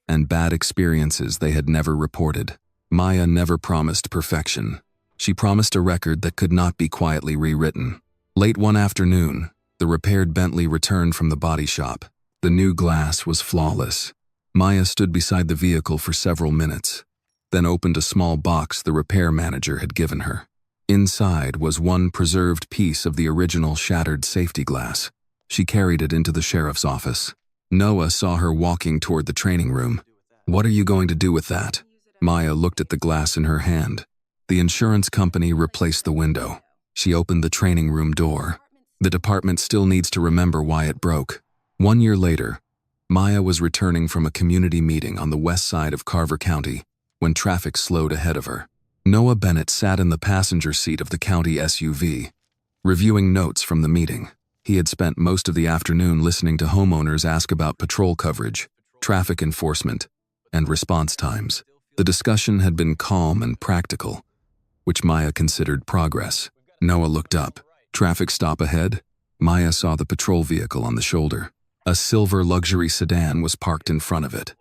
and bad experiences they had never reported. Maya never promised perfection. She promised a record that could not be quietly rewritten. Late one afternoon, the repaired Bentley returned from the body shop. The new glass was flawless. Maya stood beside the vehicle for several minutes, then opened a small box the repair manager had given her. Inside was one preserved piece of the original shattered safety glass. She carried it into the sheriff's office. Noah saw her walking toward the training room. "What are you going to do with that?" Maya looked at the glass in her hand. The insurance company replaced the window. She opened the training room door. The department still needs to remember why it broke. 1 year later, Maya was returning from a community meeting on the west side of Carver County when traffic slowed ahead of her. Noah Bennett sat in the passenger seat of the county SUV, reviewing notes from the meeting. He had spent most of the afternoon listening to homeowners ask about patrol coverage, traffic enforcement, and response times. The discussion had been calm and practical, which Maya considered progress. Noah looked up. Traffic stop ahead. Maya saw the patrol vehicle on the shoulder. A silver luxury sedan was parked in front of it.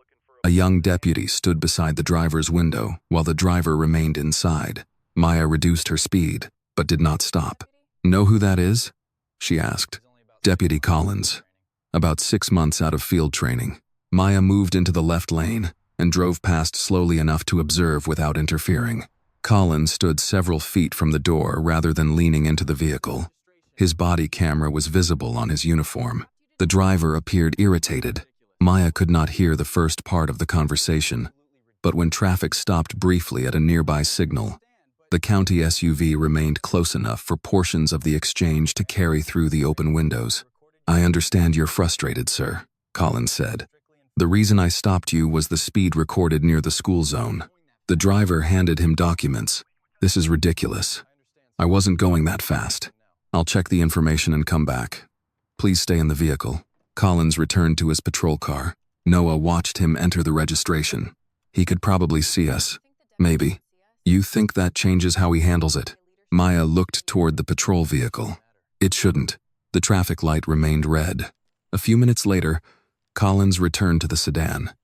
A young deputy stood beside the driver's window while the driver remained inside. Maya reduced her speed, but did not stop. "Know who that is?" she asked. "Deputy Collins." About 6 months out of field training, Maya moved into the left lane and drove past slowly enough to observe without interfering. Collins stood several feet from the door rather than leaning into the vehicle. His body camera was visible on his uniform. The driver appeared irritated. Maya could not hear the first part of the conversation, but when traffic stopped briefly at a nearby signal, the county SUV remained close enough for portions of the exchange to carry through the open windows. "I understand you're frustrated, sir," Collins said. "The reason I stopped you was the speed recorded near the school zone." The driver handed him documents. "This is ridiculous. I wasn't going that fast. I'll check the information and come back. Please stay in the vehicle." Collins returned to his patrol car. Noah watched him enter the registration. "He could probably see us. Maybe. You think that changes how he handles it?" Maya looked toward the patrol vehicle. "It shouldn't." The traffic light remained red. A few minutes later, Collins returned to the sedan.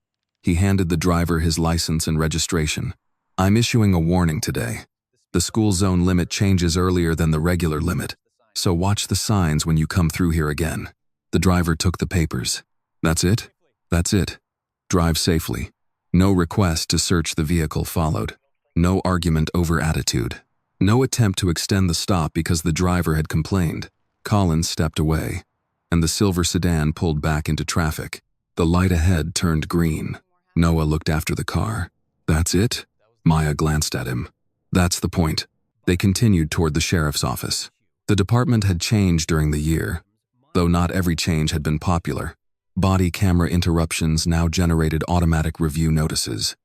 He handed the driver his license and registration. "I'm issuing a warning today. The school zone limit changes earlier than the regular limit, so watch the signs when you come through here again." The driver took the papers. "That's it?" "That's it. Drive safely." No request to search the vehicle followed. No argument over attitude. No attempt to extend the stop because the driver had complained. Collins stepped away, and the silver sedan pulled back into traffic. The light ahead turned green. Noah looked after the car. "That's it?" Maya glanced at him. "That's the point." They continued toward the sheriff's office. The department had changed during the year, though not every change had been popular. Body camera interruptions now generated automatic review notices.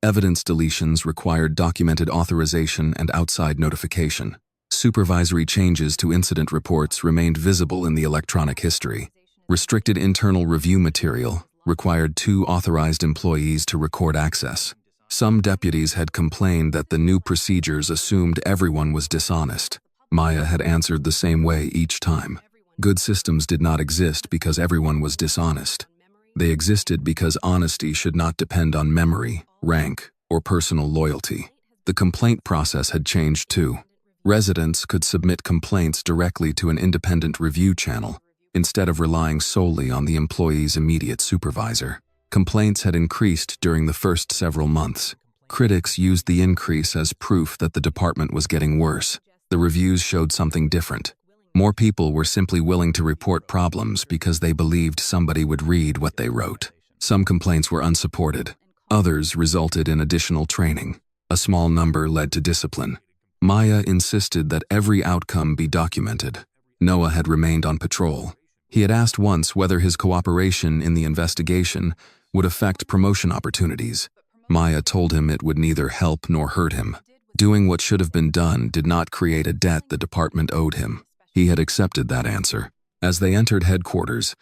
Evidence deletions required documented authorization and outside notification. Supervisory changes to incident reports remained visible in the electronic history. Restricted internal review material required 2 authorized employees to record access. Some deputies had complained that the new procedures assumed everyone was dishonest. Maya had answered the same way each time. Good systems did not exist because everyone was dishonest. They existed because honesty should not depend on memory, rank, or personal loyalty. The complaint process had changed too. Residents could submit complaints directly to an independent review channel, instead of relying solely on the employee's immediate supervisor. Complaints had increased during the first several months. Critics used the increase as proof that the department was getting worse. The reviews showed something different. More people were simply willing to report problems because they believed somebody would read what they wrote. Some complaints were unsupported. Others resulted in additional training. A small number led to discipline. Maya insisted that every outcome be documented. Noah had remained on patrol. He had asked once whether his cooperation in the investigation would affect promotion opportunities. Maya told him it would neither help nor hurt him. Doing what should have been done did not create a debt the department owed him. He had accepted that answer. As they entered headquarters,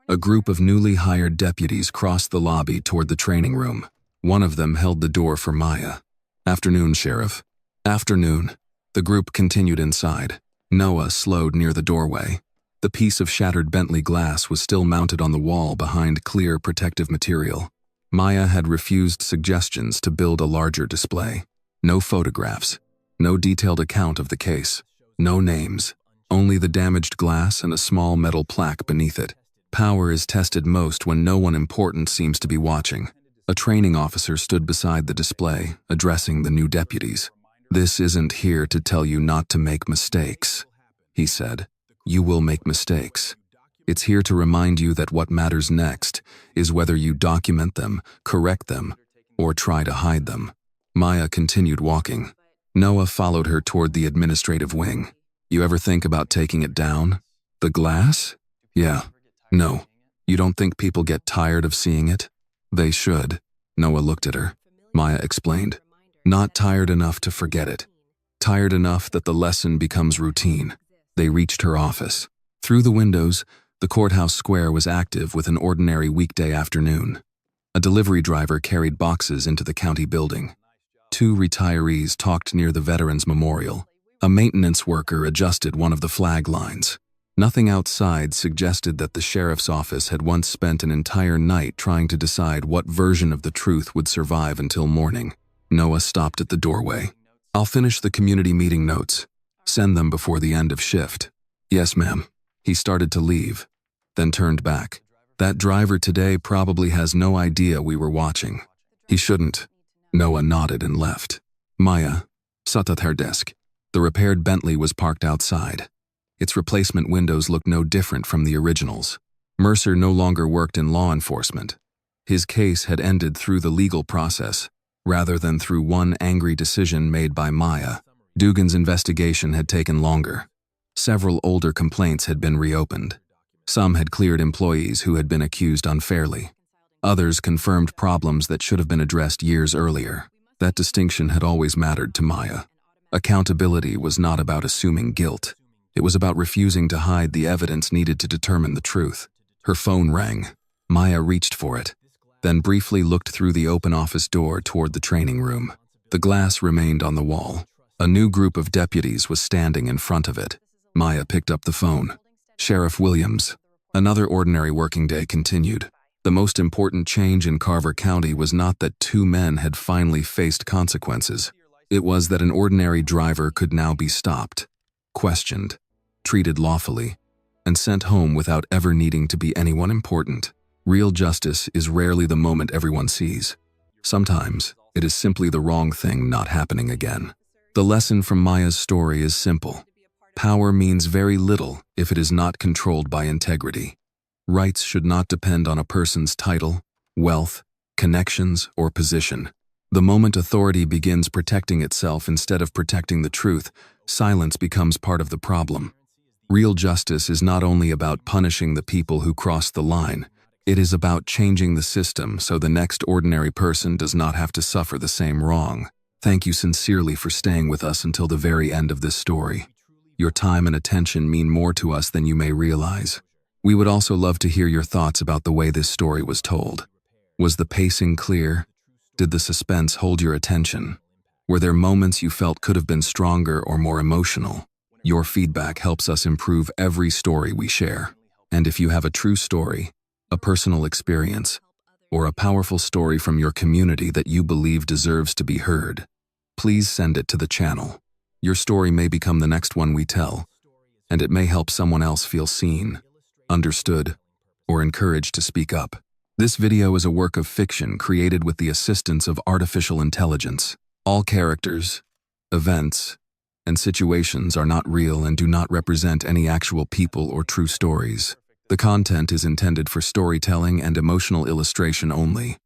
a group of newly hired deputies crossed the lobby toward the training room. One of them held the door for Maya. "Afternoon, Sheriff." "Afternoon." The group continued inside. Noah slowed near the doorway. The piece of shattered Bentley glass was still mounted on the wall behind clear protective material. Maya had refused suggestions to build a larger display. No photographs. No detailed account of the case. No names. Only the damaged glass and a small metal plaque beneath it. Power is tested most when no one important seems to be watching. A training officer stood beside the display, addressing the new deputies. "This isn't here to tell you not to make mistakes," he said. "You will make mistakes. It's here to remind you that what matters next is whether you document them, correct them, or try to hide them." Maya continued walking. Noah followed her toward the administrative wing. "You ever think about taking it down? The glass? Yeah. No. You don't think people get tired of seeing it? They should." Noah looked at her. Maya explained. "Not tired enough to forget it. Tired enough that the lesson becomes routine." They reached her office. Through the windows, the courthouse square was active with an ordinary weekday afternoon. A delivery driver carried boxes into the county building. 2 retirees talked near the Veterans Memorial. A maintenance worker adjusted one of the flag lines. Nothing outside suggested that the sheriff's office had once spent an entire night trying to decide what version of the truth would survive until morning. Noah stopped at the doorway. "I'll finish the community meeting notes. Send them before the end of shift." "Yes, ma'am." He started to leave, then turned back. "That driver today probably has no idea we were watching." "He shouldn't." Noah nodded and left. Maya sat at her desk. The repaired Bentley was parked outside. Its replacement windows looked no different from the originals. Mercer no longer worked in law enforcement. His case had ended through the legal process, rather than through one angry decision made by Maya. Dugan's investigation had taken longer. Several older complaints had been reopened. Some had cleared employees who had been accused unfairly. Others confirmed problems that should have been addressed years earlier. That distinction had always mattered to Maya. Accountability was not about assuming guilt. It was about refusing to hide the evidence needed to determine the truth. Her phone rang. Maya reached for it, then briefly looked through the open office door toward the training room. The glass remained on the wall. A new group of deputies was standing in front of it. Maya picked up the phone. "Sheriff Williams." Another ordinary working day continued. The most important change in Carver County was not that 2 men had finally faced consequences. It was that an ordinary driver could now be stopped, questioned, treated lawfully, and sent home without ever needing to be anyone important. Real justice is rarely the moment everyone sees. Sometimes, it is simply the wrong thing not happening again. The lesson from Maya's story is simple. Power means very little if it is not controlled by integrity. Rights should not depend on a person's title, wealth, connections, or position. The moment authority begins protecting itself instead of protecting the truth, silence becomes part of the problem. Real justice is not only about punishing the people who cross the line, it is about changing the system so the next ordinary person does not have to suffer the same wrong. Thank you sincerely for staying with us until the very end of this story. Your time and attention mean more to us than you may realize. We would also love to hear your thoughts about the way this story was told. Was the pacing clear? Did the suspense hold your attention? Were there moments you felt could have been stronger or more emotional? Your feedback helps us improve every story we share. And if you have a true story, a personal experience, or a powerful story from your community that you believe deserves to be heard, please send it to the channel. Your story may become the next one we tell, and it may help someone else feel seen, understood, or encouraged to speak up. This video is a work of fiction created with the assistance of artificial intelligence. All characters, events, and situations are not real and do not represent any actual people or true stories. The content is intended for storytelling and emotional illustration only.